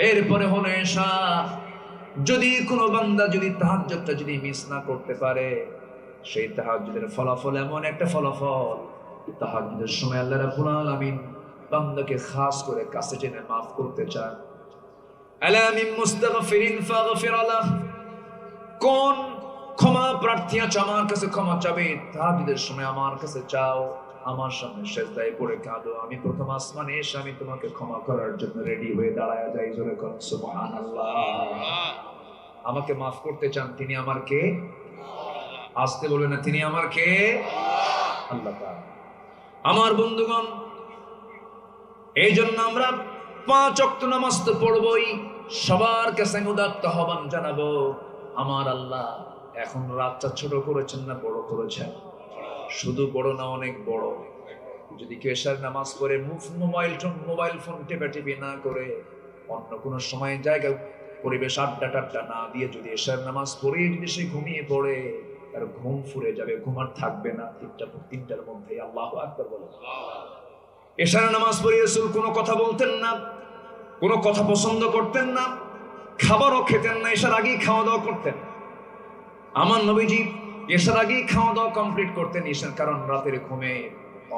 এরপরে হলো ইশা। যদি কোনো বান্দা যদি তাহাজ্জুদটা যদি মিস না করতে পারে, সেই তাহাজ্জুদের ফলাফল এমন একটা ফলাফল, তাহাজ্জুদের সময় আল্লাহ রাব্বুল আলামিন বান্দাকে খাস করে কাছে টেনে মাফ করতে চান। আলা মিন মুস্তাগফিরিন ফাগফির লাহ, কোন ক্ষমা প্রার্থী আছে আমার কাছে ক্ষমা চাবে? তাহাজ্জুদের সময় আমার কাছে চাও, আমার সামনে সেজদায় পড়ে কাঁদো, আমি প্রথম আসমানে এসে আমি তোমাকে ক্ষমা করার জন্য রেডি হয়ে দাঁড়ায় যাই। জোরে করুন সুবহানাল্লাহ। আমাকে মাফ করতে চান, তিনি আমার কে? আসতে বলবে না, তিনি আমার কে? আল্লাহ তাআলা। আমার বন্ধুগণ, এই জন্য আমরা 5 ওয়াক্ত নামাজ তো পড়বই। সবার কাছে উদাত্ত আহ্বান জানাবো, আমার আল্লাহ এখন রাতটা ছোট করেছেন না বড় করেছেন? শুধু বড় না, অনেক বড়। যদি কেউ এশার নামাজ পড়ে মোবাইল ফোন টেপাটেপি না করে, অন্য কোনো সময় জায়গা পরিবেশ আড্ডা টাড্ডা না দিয়ে যদি এশার নামাজ পড়ে যদি সে ঘুমিয়ে পড়ে, তার ঘুম ফুরে যাবে, ঘুম আর থাকবে না 3টার মধ্যে। আল্লাহু আকবার বলে। এশার নামাজ পড়ে রাসূল কোনো কথা বলতেন না, কোনো কথা পছন্দ করতেন না, খাবারও খেতেন না, এশার আগেই খাওয়া দাওয়া করতেন। আমার নবীজি এশার আগেই খাওয়া দাওয়া কমপ্লিট করতেন। এশার কারণ রাতের ঘুমে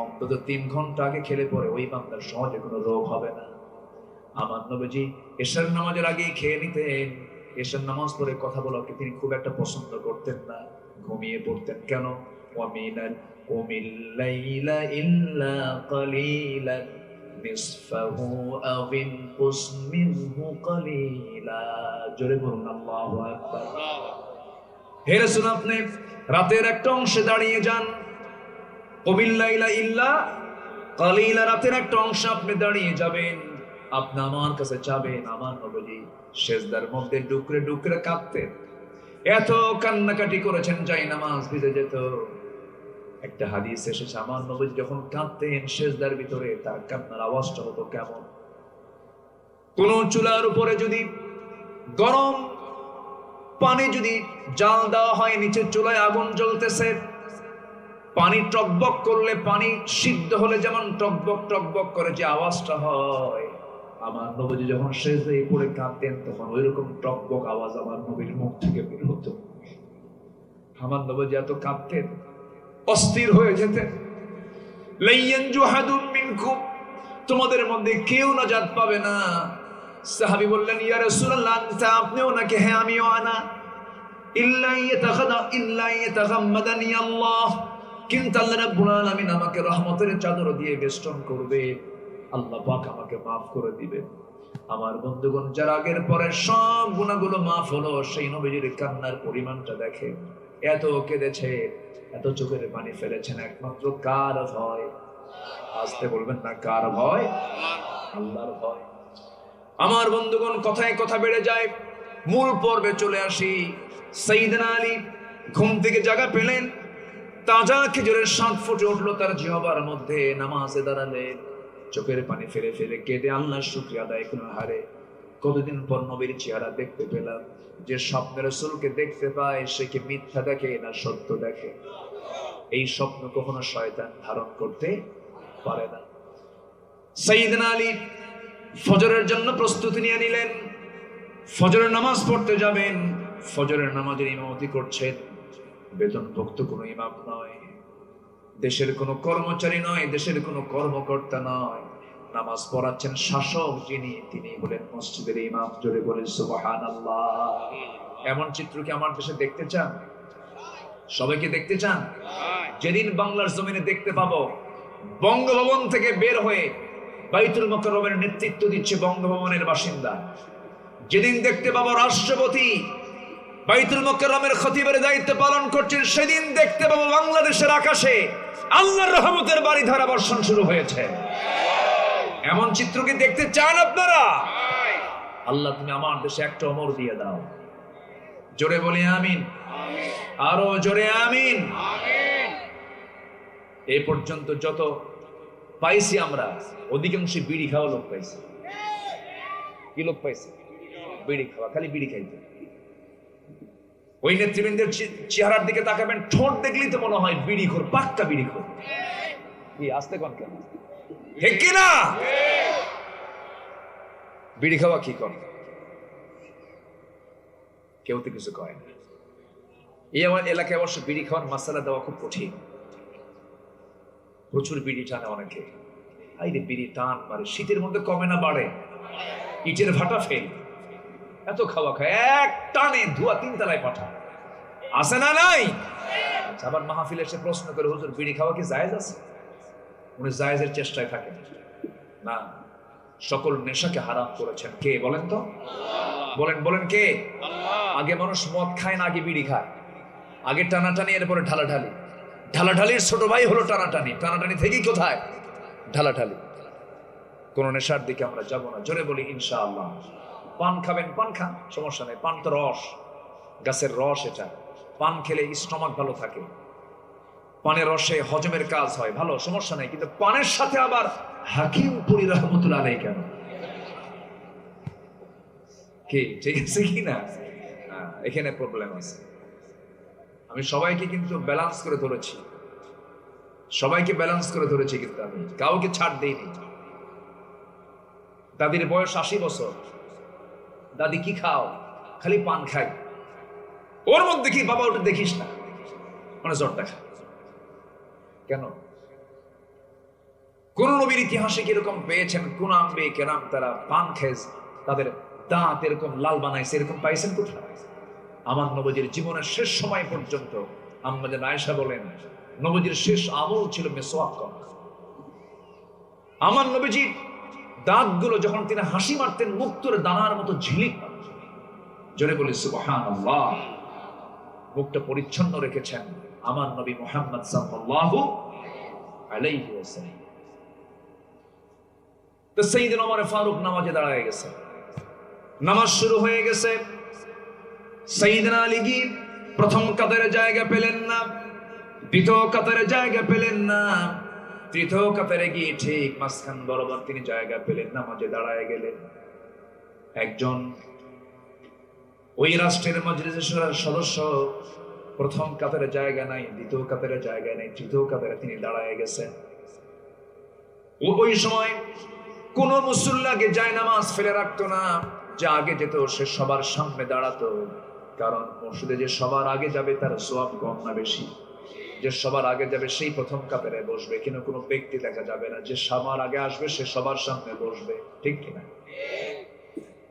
অন্তত 3 ঘন্টা আগে খেলে পরে ওই বান্দার সহজে কোনো রোগ হবে না। আমার নবীজি এশার নামাজের আগেই খেয়ে নিতেন। এশার নামাজ পড়ে কথা বলাকে তিনি খুব একটা পছন্দ করতেন না, ঘুমিয়ে পড়তেন। কেন? কুমিল লাইলা ইল্লা কালিলান নিসফাহু আও ইনকুস মিনহু কালিলা। জোরে বলুন আল্লাহু আকবার। হে রাসূল, আপনি রাতের একটা অংশে দাঁড়িয়ে যান। কুমিল লাইলা ইল্লা কালিলা, রাতের একটা অংশে আপনি দাঁড়িয়ে যাবেন, আপনি আমার কাছে চাবেন। আমার নবী সেজদার মধ্যে ডুকরে ডুকরে কাঁদতেন, এত কান্নাকাটি করেছেন যাই নামাজ ভিজে যেত। একটা হাদিস এসেছে, আমার নবী যখন কাঁদতেন সেজদার ভিতরে, তার কান্নার আওয়াজটা হতো কেমন? কোন চুলার উপরে যদি গরম পানি যদি জাল দেওয়া হয়, নিচে চুলায় আগুন জ্বলতেছে, পানি টকবক করলে, পানি সিদ্ধ হলে যেমন টকবক টকবক করে যে আওয়াজটা হয়, আমার নবী যখন সেজদায় পড়ে কাঁদতেন তখন ওইরকম টকবক আওয়াজ আমার নবীর মুখ থেকে বের হতো। আমার নবী এত কাঁদতেন, অস্থির হয়ে যেতেন। লাইয়ানজু হাদুম মিনকুম, তোমাদের মধ্যে কেউ নাজাত পাবে না। সাহাবী বললেন, ইয়া রাসূলুল্লাহ, আপনিও নাকি? হ্যাঁ, আমিও। আনা ইল্লা ইয়াতাগাম্মাদানি আল্লাহ, কিন্তু আল্লাহ রাব্বুল আলামিন আমাকে রহমতের চাদর দিয়ে বেষ্টন করবে, আল্লাহ পাক আমাকে মাফ করে দিবে। আমার বন্ধুগণ, যার আগের পরে সব গুনাহগুলো মাফ হলো, সেই নবীজির কান্নার পরিমাণটা দেখে। এত কেঁদেছে, এত চোখের পানি ফেলেছেন, একমাত্র কার ভয়? আসতে বলবেন না, কার ভয়? আল্লাহর ভয়। আমার বন্ধুগণ, কথায় কথা বেড়ে যায়, মূল পর্বে চলে আসি। সাইয়েদনা আলী ঘুম থেকে জাগা পেলেন, তাজা খেজুরের স্বাদ ফুটে উঠলো তার জিহ্বার মধ্যে। নামাজে দাঁড়ালেন, চোখের পানি ফেলে ফেলে কেঁদে আল্লাহর শুকরিয়া আদায় করলেন। হারে, কতদিন পর নবীর চেহারা দেখতে পেলাম। যে স্বপ্নে রাসূলকে দেখতে পায়, সে কি মিথ্যা দেখে না সত্য দেখে? এই স্বপ্ন কখনো শয়তান ধারণ করতে পারে না। সাইয়েদনা আলী ফজরের জন্য প্রস্তুতি নিয়ে নিলেন, ফজরের নামাজ পড়তে যাবেন। ফজরের নামাজের ইমামতি করছেন বেতনভুক্ত কোনো ইমাম নয়, দেশের কোনো কর্মচারী নয়, দেশের কোনো কর্মকর্তা নয়। নামাজ পড়াচ্ছেন শাসক যিনি, তিনি হলেন মসজিদের ইমাম। জোরে বলে সুবহানাল্লাহ। এমন চিত্র কি আমার দেশে দেখতে চান? সবাইকে দেখতে চান? যেদিন বাংলার জমিনে দেখতে পাবো, বঙ্গভবন থেকে বের হয়ে বাইতুল মুকাররমের নেতৃত্ব দিচ্ছে বঙ্গভবনের বাসিন্দা। যেদিন দেখতে পাবো রাষ্ট্রপতি বাইতুল মুকাররমের খতিবের দায়িত্ব পালন করছেন, সেদিন দেখতে পাবো বাংলাদেশের আকাশে আল্লাহর রহমতের বাড়ি ধারা বর্ষণ শুরু হয়েছে। এমন চিত্র কি দেখতে চান আপনারা? আল্লাহ তুমি আমার দেশে একটা ওমর দিয়ে দাও। জোরে বলি আমিন, আরো জোরে আমিন। এ পর্যন্ত যত পাইছি আমরা, অধিকাংশ বিড়ি খাওয়া লোক পাইছি। কি লোক পাইছি? বিড়ি খাওয়া, খালি বিড়ি খাইতে। ওই নেতৃবৃন্দের চেহারার দিকে তাকাবেন, ঠোঁট দেখলেই তো মনে হয় বিড়ি খোর, পাক্কা বিড়ি খোর। কি আসতে কোন কেন, ঠিক কিনা? বিড়ি খাওয়া কি করে? কেউ তো কিছু কয় না। এই আমার এলাকায় অবশ্য বিড়ি খাওয়ার মাসালা দেওয়া খুব কঠিন। প্রচুর বিড়ি টানে অনেকে। আইরে বিড়ি টান মারে, শীতের মধ্যে কমে না বাড়ে? ইটের ভাটা ফেল, এত খাওয়া খায়, এক টানে ধোয়া 3 তলায় পাঠা। আছে না নাই? আবার মাহফিলে এসে প্রশ্ন করে, হুজুর বিড়ি খাওয়া কি জায়েজ আছে? উনি জায়েজের চেষ্টায় থাকেন না। সকল নেশাকে হারাম করেছেন কে বলেন তো? বলেন বলেন কে? আগে মানুষ মদ খায় না, আগে বিড়ি খায়। আগে টানাটানি, এরপরে ঢালাঢালি। ঢালাঢালির ছোট ভাই হলো টানাটানি। টানাটানি থেকেই কোথায়? ঢালাঢালি। কোন নেশার দিকে আমরা যাব না। জোরে বলি ইনশাআল্লাহ। পান খাবেন, পান খান, সমস্যা নেই। পান তো রস, গাছের রস। এটা পান খেলে স্টমাক ভালো থাকে, পানের রসে হজমের কাজ হয়, ভালো, সমস্যা নেই। কিন্তু পানের সাথে আবার হাকিমপুরি রহমতুল্লাহ আলাইহি কেন? কি ঠিক আছে কি না? এখানে প্রবলেম আছে। আমি সবাইকে কিন্তু ব্যালেন্স করে ধরেছি, সবাইকে ব্যালেন্স করে ধরেছি, কিন্তু আমি কাউকে ছাড় দেইনি। দাদির বয়স 80 বছর। দাদি কি খাও? খালি পান খাই। ওর মধ্যে কি বাবা ওটা দেখিস না, মানে জ্বরটা খায় কেন? কোন নবীর ইতিহাসে কিরকম পেয়েছেন? কোন আম্বে কেরাম তারা পান খেয়ে তাদের দাঁত এরকম লাল বানাইছে, এরকম পাইছেন কোথায়? আমার নবীর জীবনের শেষ সময় পর্যন্ত আম্মা জান আয়েশা বলেন, নবীর শেষ আমল ছিল মিসওয়াক করা। আমার নবীজি দাঁতগুলো যখন তিনি হাসি মারতেন, মুক্তোর দানার মতো ঝিলিক। জোরে বলি সুবহানাল্লাহ। মুখটা পরিচ্ছন্ন রেখেছেন আমার নবী মুহাম্মদ সাল্লাল্লাহু আলাইহি ওয়াসাল্লাম। তো সাইয়েদনা ওমর ফারুক নামাজে দাঁড়ায় গেছে, নামাজ শুরু হয়ে গেছে। সাইয়েদনা আলী কি প্রথম কাতারে জায়গা পেলেন না, দ্বিতীয় কাতারে জায়গা পেলেন না, তৃতীয় কাতারে গিয়ে ঠিক মাঝখান বরাবর তিনি জায়গা পেলেন, নামাজে দাঁড়ায় গেলেন। একজন ওই রাষ্ট্রের মজলিসের সদস্য প্রথম কাতারে জায়গা নাই, দ্বিতীয় কাতারে জায়গা নাই, তৃতীয় কাতারে তিনি দাঁড়ায় গেছেন। ওই সময় কোন মুসল্লাকে জায়নামাজ ফেলে রাখতো না, যে আগে যেত সে সবার সামনে দাঁড়াতো। কারণ মসজিদে যে সবার আগে যাবে তার সওয়াব কম না বেশি? যে সবার আগে যাবে সেই প্রথম কাতারে বসবে, কিন্তু কোনো ব্যক্তি দেখা যাবে না। যে সবার আগে আসবে সে সবার সামনে বসবে, ঠিক কিনা?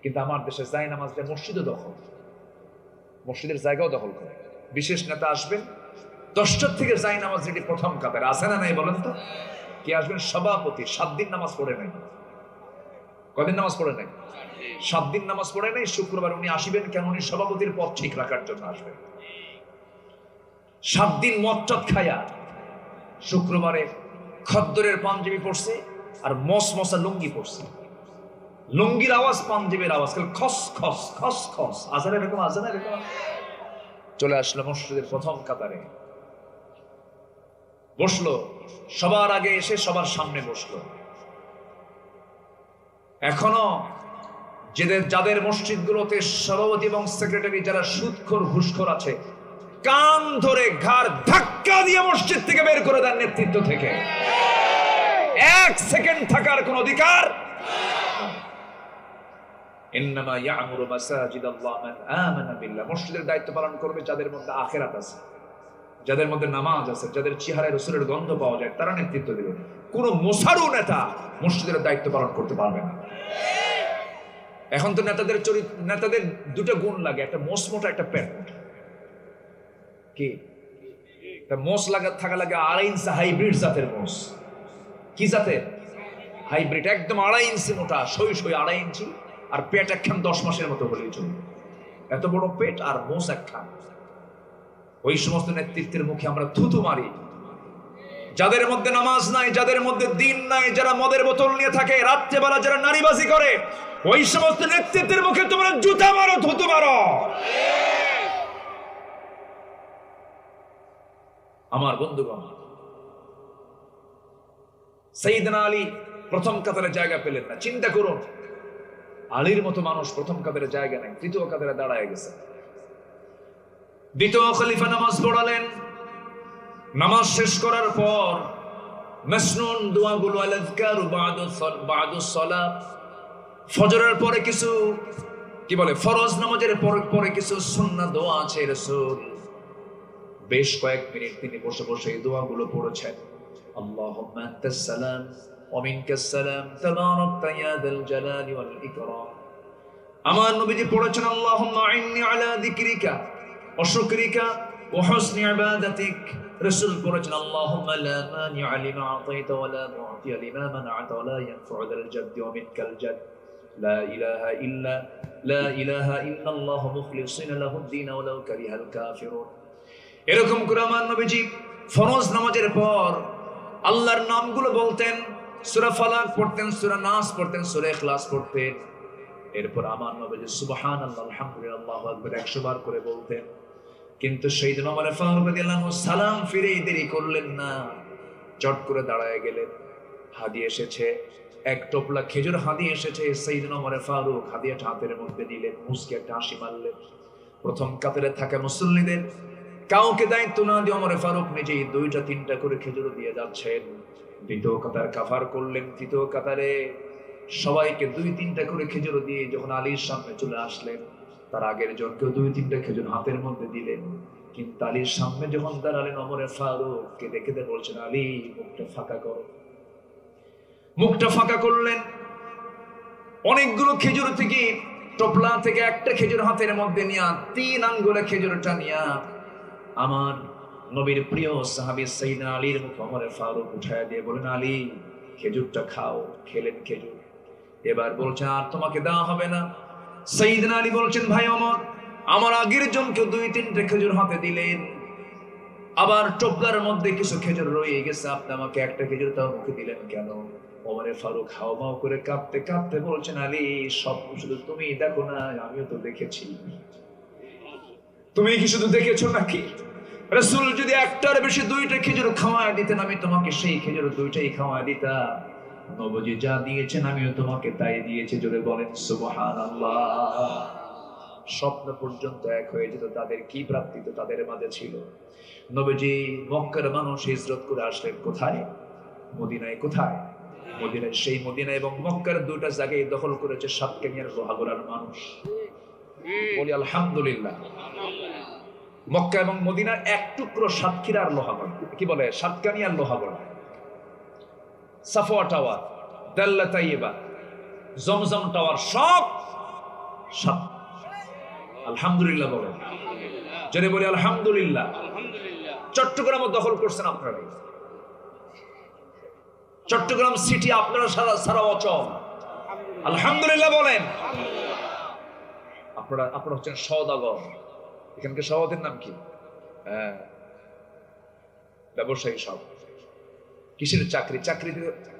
কিন্তু আমার দেশে জায়নামাজ দিয়ে মসজিদও দখল, মসজিদের জায়গাও দখল করে। বিশেষ নেতা আসবেন 10টার থেকে জায়নামাজ রেডি প্রথম কাতারে। আছে না নাই বলেন তো? কি আসবেন? সভাপতি 7 দিন নামাজ পড়ে নাই। কদিন নামাজ পড়ে নাই? 7 দিন নামাজ পড়ে নাই। শুক্রবার উনি আসবেন কেন? উনি সভাপতির পদ ঠিক রাখার জন্য আসবেন। 7 দিন মদ খায়া শুক্রবারে খদ্দরের পাঞ্জাবি পড়ছে আর মশা লুঙ্গি পড়ছে। লুঙ্গির আওয়াজ, পাঞ্জাবির আওয়াজ, খস খস খস খস। আজান এরকম, আজান এরকম। চলে আসলো মসজিদের প্রথম কাতারে, বসলো, সবার আগে এসে সবার সামনে বসলো। এখনো যাদের মসজিদগুলোতে সভাপতি এবং সেক্রেটারি যারা সুদখোর ঘুষখোর আছে, কান ধরে ঘাড় ধাক্কা দিয়ে মসজিদ থেকে বের করে দেন নেতৃত্ব থেকে। 1 সেকেন্ড থাকার কোন অধিকার। ইন্নামা ইয়ামুরু মাসাজিদাল্লাহ মান আমানা বিল্লাহ। মসজিদের দায়িত্ব পালন করবে যাদের মধ্যে আখিরাত আছে, যাদের মধ্যে নামাজ আছে, যাদের চেহারায় রাসূলের গন্ধ পাওয়া যায়, তারা নেতৃত্ব দিবে। কোন মোসারু নেতা মসজিদের দায়িত্ব পালন করতে পারবে না। এখন তো নেতাদের 2টা গুণ লাগে, একটা মোস মোটা, একটা পেট মোটা। কি মোস থাকা লাগে 2.5 ইঞ্চি হাইব্রিড জাতের মোস। কি জাতের? হাইব্রিড, একদম 2.5 ইঞ্চি মোটা, সই 2.5 ইঞ্চি, আর পেট একখান 10 মাসের মতো হলেই চলবে। এত বড় পেট আর মোষ একখান। ওই সমস্ত নেতৃত্বের মুখে আমরা থুতু মারি। যাদের মধ্যে নামাজ নাই, যাদের মধ্যে দিন নাই, যারা মদের বোতল নিয়ে থাকে, রাত্রেবেলা যারা নারীবাজি করে, ওই সমস্ত নেতৃত্বের মুখে তোমরা জুতা মারো, থুতু মারো। আমার বন্ধুগণ, সাইয়েদনা আলী প্রথম কাতারে জায়গা পেলেন না। চিন্তা করুন, আলীর মতো মানুষ প্রথম কাতারে জায়গা নেই, তৃতীয় কাতারে দাঁড়ায় গেছে। দ্বিতীয় খলিফা নামাজ পড়ালেন। নামাজ শেষ করার পর মাসনুন দোয়াগুলো, আল আযকারু বা'দুস সালাত, ফজরের পরে কিছু কি বলে, ফরজ নামাজের পরে কিছু সুন্নাহ দোয়া আছে। রাসূল বেশ কয়েক মিনিট তিনি বসে বসে এই দোয়াগুলো পড়েছেন। আল্লাহুম্মা আনতাস সালাম ওয়া মিনকাস সালাম তাবারাকতা ইয়া যাল জালালি ওয়াল ইকরাম। আমার নবীজি পড়েছেন আল্লাহুম্মা আইন্নি আলা যিকরিকা ওয়া শুকরিকা ওয়া হুসনি ইবাদাতিক। রাসূল পড়েছেন আল্লাহুম্মা লা মানি'a লিমা আ'তাইতা ওয়া লা মু'তিয়া লিমা মানা'তা ওয়া লা ইয়ানফা'ু যাল জাদ্দি ওয়া মিনকাল জাদ। লা ইলাহা ইল্লাল্লাহু মুখলিসিনা লাহুদ-দীন ওয়ালাউ কারিহাল কাফিরুন। এরকম করে আমার নবীজি ফরজ নামাজের পর আল্লাহর নামগুলো বলতেন। সূরা ফালাক পড়তেন, সূরা নাস পড়তেন, সূরা ইখলাস পড়তেন। এরপর আমার নবীজি সুবহানাল্লাহ আলহামদুলিল্লাহ আল্লাহু আকবার 100 বার করে বলতেন। কিন্তু সাইয়েদনা ওমর ফারুক রাদিয়াল্লাহু আনহু সালাম ফিরেই দেরি করলেন না, চট করে দাঁড়ায় গেলেন। হাদি এসেছে, এক টোপলা খেজুর হাদি এসেছে। সাইয়েদনা ওমর ফারুক হাদিয়াটা হাতের মধ্যে নিলেন, মুস্কি একটা হাসি মারলেন। প্রথম কাতারে থাকা মুসল্লিদের কাউকে দায়িত্ব না দিয়ে ওমর ফারুক নিজেই 2টা-3টা করে খেজুর দিয়ে যাচ্ছেন। দ্বিতীয় কাতার কাভার করলেন। তৃতীয় কাতারে সবাইকে 2-3টা করে খেজুর দিয়ে যখন আলীর সামনে চলে আসলেন, তার আগের জনকেও 2-3টা খেজুর হাতের মধ্যে দিলেন। কিন্তু আলীর সামনে যখন দাঁড়ালেন, ওমর ফারুককে দেখে বলছেন, আলী মুখটা ফাঁকা করো। মুখটা ফাঁকা করলেন। অনেকগুলো খেজুর থেকে, টোপলা থেকে একটা খেজুর হাতের মধ্যে নিয়ে 3 আঙ্গুলে খেজুরটা নিয়ে আমার নবীর প্রিয় সাহাবী সাইয়েদনা আলীর মুখে ওমর ফারুক উঠায় দিয়ে বলেন, আলী খেজুরটা খাও। খেলেন খেজুর। এবার বলছেন, আর তোমাকে দেওয়া হবে না। সাইয়েদনা আলী বলছেন, ভাই ওমর, আমার আগের জনকে 2-3টে খেজুর হাতে দিলেন, আবার টোপলার মধ্যে কিছু খেজুর রয়ে গেছে, আপনি আমাকে একটা খেজুর তাও মুখে দিলেন কেন? ওমর ফারুক হাওমাও করে কাঁপতে কাঁপতে বলছেন, আলী সব শুধু তুমি দেখো না, আমিও তো দেখেছি। তুমি কি শুধু দেখেছো নাকি? রাসূল যদি একটার বেশি 2টা খেজুর খাওয়ায় দিতেন, আমি তোমাকে সেই খেজুর 2টাই খাওয়ায় দিতাম। নবীজি যা দিয়েছেন আমিও তোমাকে তাই দিয়েছি। জোরে বলেন সুবহানাল্লাহ। স্বপ্ন পর্যন্ত এক হয়ে যেত। তাদের কি প্রাপ্তি তো তাদের মাঝে ছিল। নবীজি মক্কার মানুষ হিজরত করে আসলেন কোথায়? মদিনায়। কোথায়? মদিনায়। সেই মদিনা এবং মক্কার 2টা জায়গায় দখল করেছে সাতকানিয়ার লোহাগড়ার মানুষ। বলি আলহামদুলিল্লাহ। মক্কা এবং মদিনার এক টুকরো সাতক্ষীরার লোহাগড়া, কি বলে সাতকানিয়ার লোহাগড়া, সাফওয়া টাওয়ার, দাল্লা তাইয়্যিবা, জমজম টাওয়ার, সব আলহামদুলিল্লাহ বলেন। জোরে বলি আলহামদুলিল্লাহ। চট্টগ্রামও দখল করছেন আপনারা। চট্টগ্রাম সিটি আপনারা সারা অচল। আলহামদুলিল্লাহ বলেন। আপনারা হচ্ছেন সওদাগর। এখানকার সভাপতির নাম কি? ব্যবসায়ী সব। কিসের চাকরি?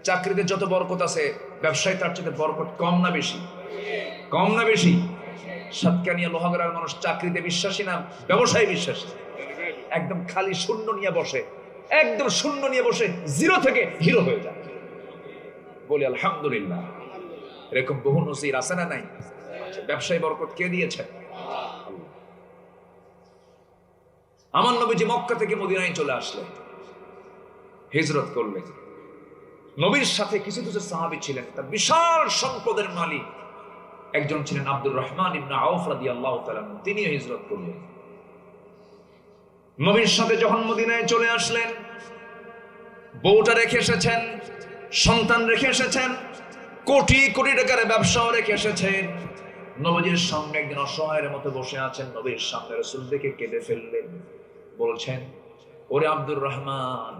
চাকরিতে যত বরকত আছে, ব্যবসায় তার চেয়ে বরকত কম না বেশি? কম না বেশি? সাতকানিয়া লোহাগড়ার মানুষ চাকরিতে বিশ্বাসী না ব্যবসায় বিশ্বাসী? একদম খালি শূন্য নিয়ে বসে, একদম শূন্য নিয়ে বসে 0 থেকে হিরো হয়ে যায়। বলি আলহামদুলিল্লাহ। এরকম বহু নজির আছে না নাই? ব্যবসায়ী বরকত কে দিয়েছে? আমার নবীজি মক্কা থেকে মদিনায় চলে আসলেন, হিজরত করলেন। নবীর সাথে কিছু কিছু সাহাবী ছিলেন। তার বিশাল সম্পদের মালিক একজন ছিলেন আব্দুর রহমান ইবনে আউফ রাদিয়াল্লাহু তাআলা। তিনিও হিজরত করলেন। নবীর সাথে যখন মদিনায় চলে আসলেন, বউটা রেখে এসেছেন, সন্তান রেখে এসেছেন, কোটি কোটি টাকার ব্যবসাও রেখে এসেছেন। নবীজির সামনে একদিন অসহায়ের মতো বসে আছেন। নবীর সামনে রাসূল দেখে কেঁদে ফেললেন। বলছেন, ওরে আব্দুর রহমান,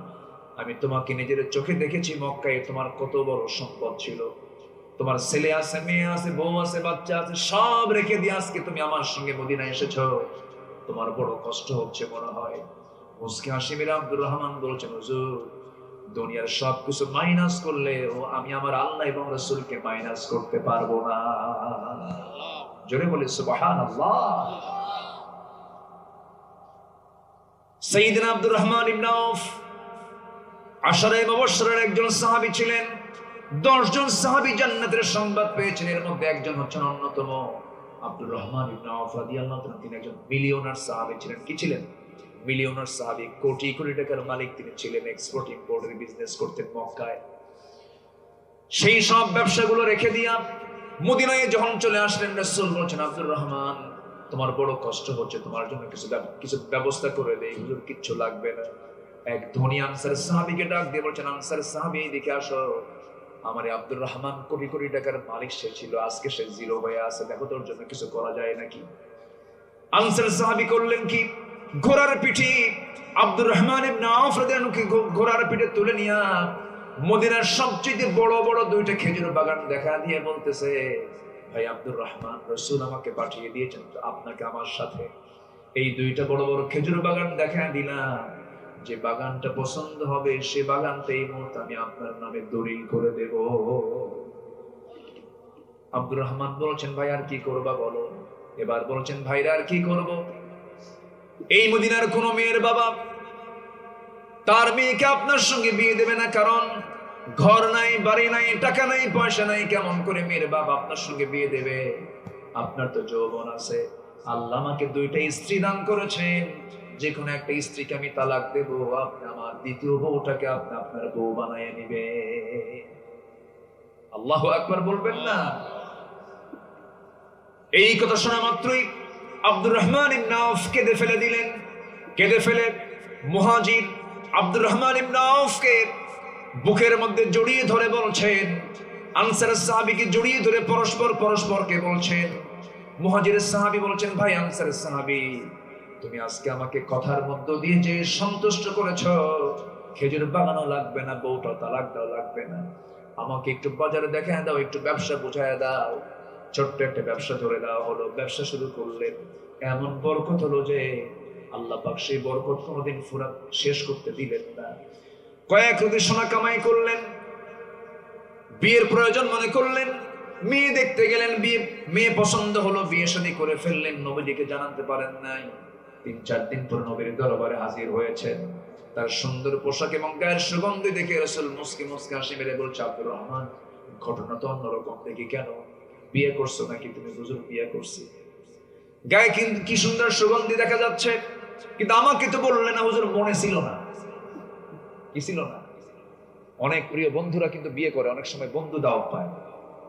আমি তোমাকে নিজের চোখে দেখেছি মক্কায় তোমার কত বড় সম্পদ ছিল, তোমার ছেলে আছে, মেয়ে আছে, বউ আছে, বাচ্চা আছে, সব রেখে দিয়ে আজকে তুমি আমার সঙ্গে মদিনায় এসেছো, তোমার বড় কষ্ট হচ্ছে মনে হয়। মুসকে হাসি মেরে আব্দুর রহমান বলছেন, হুজুর দুনিয়ার সবকিছু মাইনাস করলে ও আমি আমার আল্লাহ এবং রাসূলকে মাইনাস করতে পারবো না। জোরে বলি সুবহানাল্লাহ। সাইয়েদনা আব্দুর রহমান ইবনে আউফ আশারায়ে মুবাশশিরের একজন সাহাবী ছিলেন। 10 জন সাহাবী জান্নাতের সংবাদ পেয়েছেন, এর মধ্যে একজন হচ্ছেন অন্যতম আব্দুর রহমান ইবনে আউফ রাদিয়াল্লাহু তাআলা। তিনি একজন মিলিয়নার সাহাবী ছিলেন। কি ছিলেন? মিলিয়নার সাহাবী, কোটি কোটি টাকার মালিক তিনি ছিলেন। এক্সপোর্ট ইম্পোর্টের বিজনেস করতেন মক্কায়। সেই সব ব্যবসাগুলো রেখে দিয়া মদিনায় যখন চলে আসলেন, রাসূল বলছেন, আব্দুর রহমান তোমার বড় কষ্ট হচ্ছে, তোমার জন্য কিছু ব্যবস্থা করে দেই। হুজুর কিচ্ছু লাগবে না। এক ধনী আনসার সাহাবীকে ডাক দিয়ে বলছেন, আনসার সাহাবী এদিকে আসো, আমার আব্দুর রহমান কোটি কোটি টাকার মালিক সে ছিল, আজকে সে জিরো হয়ে আছে, দেখো তোর জন্য কিছু করা যায় নাকি। আনসার সাহাবী করলেন কি, ঘোড়ার পিঠে আব্দুর রহমান ইবনে আউফ রাদিয়াল্লাহু আনহু ঘোড়ার পিঠে তুলে নিয়া মদিনার সবচেয়ে বড় বড় 2টা খেজুর বাগান দেখা দিয়ে বলতেছে, ভাই আব্দুর রহমান, রাসূল আমাকে পাঠিয়ে দিয়েছেন আপনাকে আমার সাথে এই 2টা বড় বড় খেজুর বাগান দেখা দিলাম, যে বাগানটা পছন্দ হবে সে বাগানটা এই মুহূর্তে আমি আপনার নামে দলিল করে দেব। আব্দুর রহমান বলছেন, ভাই আর কি করবা বলো। এবার বলছেন, ভাইরা আর কি করব। এই মদিনার কোন মেয়ের বাবা তার মেয়েকে আপনার সঙ্গে বিয়ে দেবে না, কারণ ঘর নাই, বাড়ি নাই, টাকা নাই, পয়সা নাই, কেমন করে মেয়ের বাবা আপনার সঙ্গে বিয়ে দেবে। আপনার তো যৌবন আছে, আল্লাহ আমাকে 2টা স্ত্রী দান করেছেন, যে কোনো একটা স্ত্রীকে আমি তালাক দেব, আপনি আমার দ্বিতীয় বউটাকে আপনি আপনার বউ বানায় নিবে। আল্লাহু আকবার বলবেন না? এই কথা শোনা মাত্রই আব্দুর রহমান ইবনে আউফ কেঁদে ফেলে দিলেন। কেঁদে ফেলে মুহাজির আব্দুর রহমান ইবনে আউফকে বুকের মধ্যে জড়িয়ে ধরে বলছেন, আনসারের সাহাবীকে জড়িয়ে ধরে পরস্পরকে বলছেন। মুহাজিরের সাহাবী বলছেন, ভাই আনসারের সাহাবী, তুমি আজকে আমাকে কথার মধ্য দিয়ে যে সন্তুষ্ট করেছো, খেজুর বাগানও লাগবে না, বউটা তালাক দাও লাগবে না, আমাকে একটু বাজারে দেখায় দাও, একটু ব্যবসা বুঝায় দাও। ছোট্ট একটা ব্যবসা ধরে দেওয়া হলো, ব্যবসা শুরু করলেন। এমন বরকত হলো যে আল্লাহ পাক সেই বরকত কোনোদিন ফুরাত শেষ করতে দিলেন না। কয়েক রুটি সোনা কামাই করলেন, বিয়ের প্রয়োজন মনে করলেন, মেয়ে দেখতে গেলেন, মেয়ে পছন্দ হলো, বিয়ে শাদী করে ফেললেন। নবীজিকে জানাতে পারেন নাই। 3-4 দিন পর নবীর দরবারে হাজির হয়েছেন। তার সুন্দর পোশাক এবং গায়ের সুগন্ধি দেখে রাসূল মুস্কি মুস্কি হাসি মেরে বলছে, আব্দুর রহমান, ঘটনা তো অন্যরকম দেখি, কেন বিয়ে করছো নাকি তুমি? হুজুর বিয়ে করছি। গায়ে কিন্তু কি সুন্দর সুগন্ধি দেখা যাচ্ছে, কিন্তু আমাকে তো বললেন না হুজুর, মনে ছিল না। কি ছিল না? অনেক প্রিয় বন্ধুরা কিন্তু বিয়ে করে, অনেক সময় বন্ধু দাওয়াত পায়,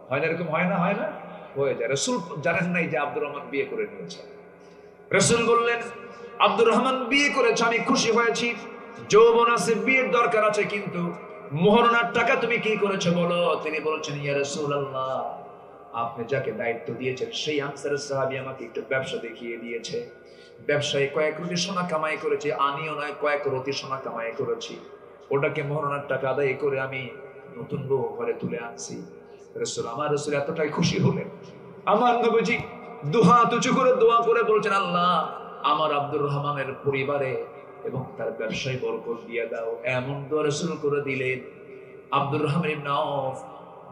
হয় না? এরকম হয় না? হয় না? হয়ে যায়। রাসূল জানেন নাই যে আব্দুর রহমান বিয়ে করে নিয়েছে। রাসূল বললেন, আব্দুর রহমান বিয়ে করেছে, আমি খুশি হয়েছি, যৌবন আছে, বিয়ের দরকার আছে, কিন্তু মোহরনার টাকা তুমি কি করেছো বলো। তিনি বলছেন, ইয়া রাসূলুল্লাহ, আপনি যাকে দায়িত্ব দিয়েছেন সেই আনসারের সাহাবী আমাকে একটু ব্যবসা দেখিয়ে দিয়েছে। ব্যবসায় কয়েক রুটি সোনা কামাই করেছি, আনিও নয়, কয়েক রুটি সোনা কামাই করেছি, ওটাকে মোহরনার টাকা আদায় করে আমি নতুন বউ ঘরে তুলে আনছি। আমার রাসূল এতটাই খুশি হলেন, আমার নবীজি দুহাত উঁচু করে দোয়া করে বলছেন, আল্লাহ আমার আব্দুর রহমানের পরিবারে এবং তার ব্যবসায় বরকত দিয়ে দাও। এমন দোয়া রাসূল করে দিলেন। আব্দুর রহমান ইবনে আউফ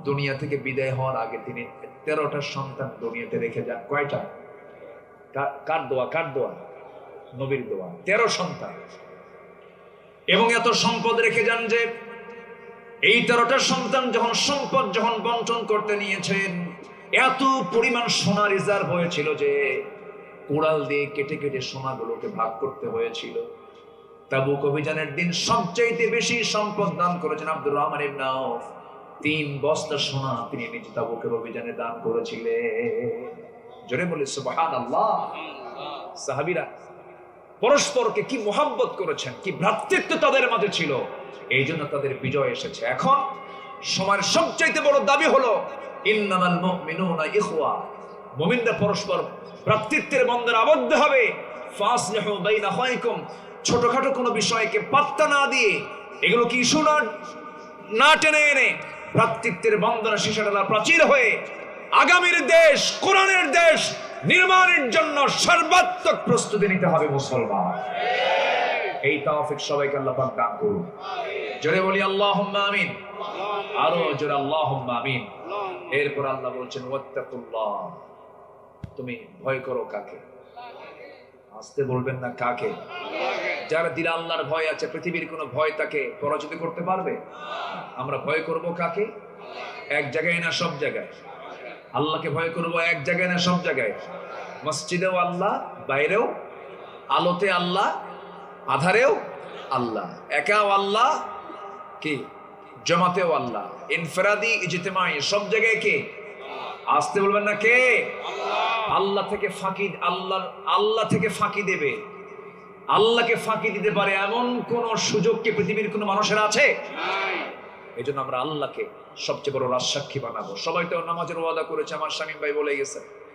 দুনিয়া থেকে বিদায় হওয়ার আগে তিনি 13টা সন্তান দুনিয়াতে রেখে যান। কয়টা? কার দোয়া? কার দোয়া? নবীর দোয়া। 13 সন্তান এবং এত সম্পদ রেখে যান যে এই 13টা সন্তান সম্পদ যখন বন্টন করতে নিয়েছেন, এত পরিমাণ সোনা রিজার্ভ হয়েছিল যে কোড়াল দিয়ে কেটে কেটে সোনাগুলোকে ভাগ করতে হয়েছিল। তাবুক অভিযানের দিন সবচাইতে বেশি সম্পদ দান করেছেন আব্দুর রহমান ইবনে আউফ। 3 বস্তা সোনা তিনি নিজে তাবুকের অভিযানে দান করেছিলেন। জোরে বলি সুবহানাল্লাহ। সাহাবীরা পরস্পরকে কি মুহাব্বত করেছেন, কি ভ্রাতৃত্ব তাদের মাঝে ছিল, এই জন্য তাদের বিজয় এসেছে। এখন সময়ের সবচাইতে বড় দাবি হলো ইন্নামাল মুমিনুনা ইখওয়া, মুমিনরা পরস্পর ভ্রাতৃত্বের বন্ধনে আবদ্ধ হবে। ফাসলিহু বাইনা আখাইকুম, ছোটখাটো কোনো বিষয়কে পাত্তা না দিয়ে এগুলো কি ইস্যু না টেনে এনে ভ্রাতৃত্বের বন্ধনে শিশাডালা প্রাচীর হয়ে আগামীর দেশ, কোরআনের দেশ নির্মাণের জন্য সর্বাত্মক প্রস্তুতি নিতে হবে মুসলমান। এই তৌফিক সবাইকে আল্লাহ পাক দান করুন। জোরে বলি আল্লাহুম্মা আমিন, আরো জোরে আল্লাহুম্মা আমিন। এরপর আল্লাহ বলছেন ওয়াত্তাকুল্লাহ, তুমি ভয় করো কাকে? আসতে বলবেন না, কাকে? যার দিলে আল্লাহর ভয় আছে, পৃথিবীর কোনো ভয় তাকে পরাজিত করতে পারবে? আমরা ভয় করব কাকে? এক জায়গায় না সব জায়গায়? আল্লাহকে ভয় করব এক জায়গায় না সব জায়গায়? মসজিদেও আল্লাহ, বাইরেও, আলোতে আল্লাহ, আধারেও আল্লাহ, একাও আল্লাহ, কি জামাতেও আল্লাহ, ইনফিরাদি ইজতিমাই সব জায়গায় কে? আসতে বলবেন না, কে? আল্লাহ থেকে ফাঁকি, আল্লাহ থেকে ফাঁকি দেবে, আল্লাহকে ফাঁকি দিতে পারে এমন কোন সুযোগ কি পৃথিবীর কোন মানুষের আছে? এই জন্য আমরা আল্লাহকে সবচেয়ে বড় রাজসাক্ষী বানাবো। সবাই তো নামাজের ওয়াদা করেছে, আমার শামীম ভাই বলে গেছে।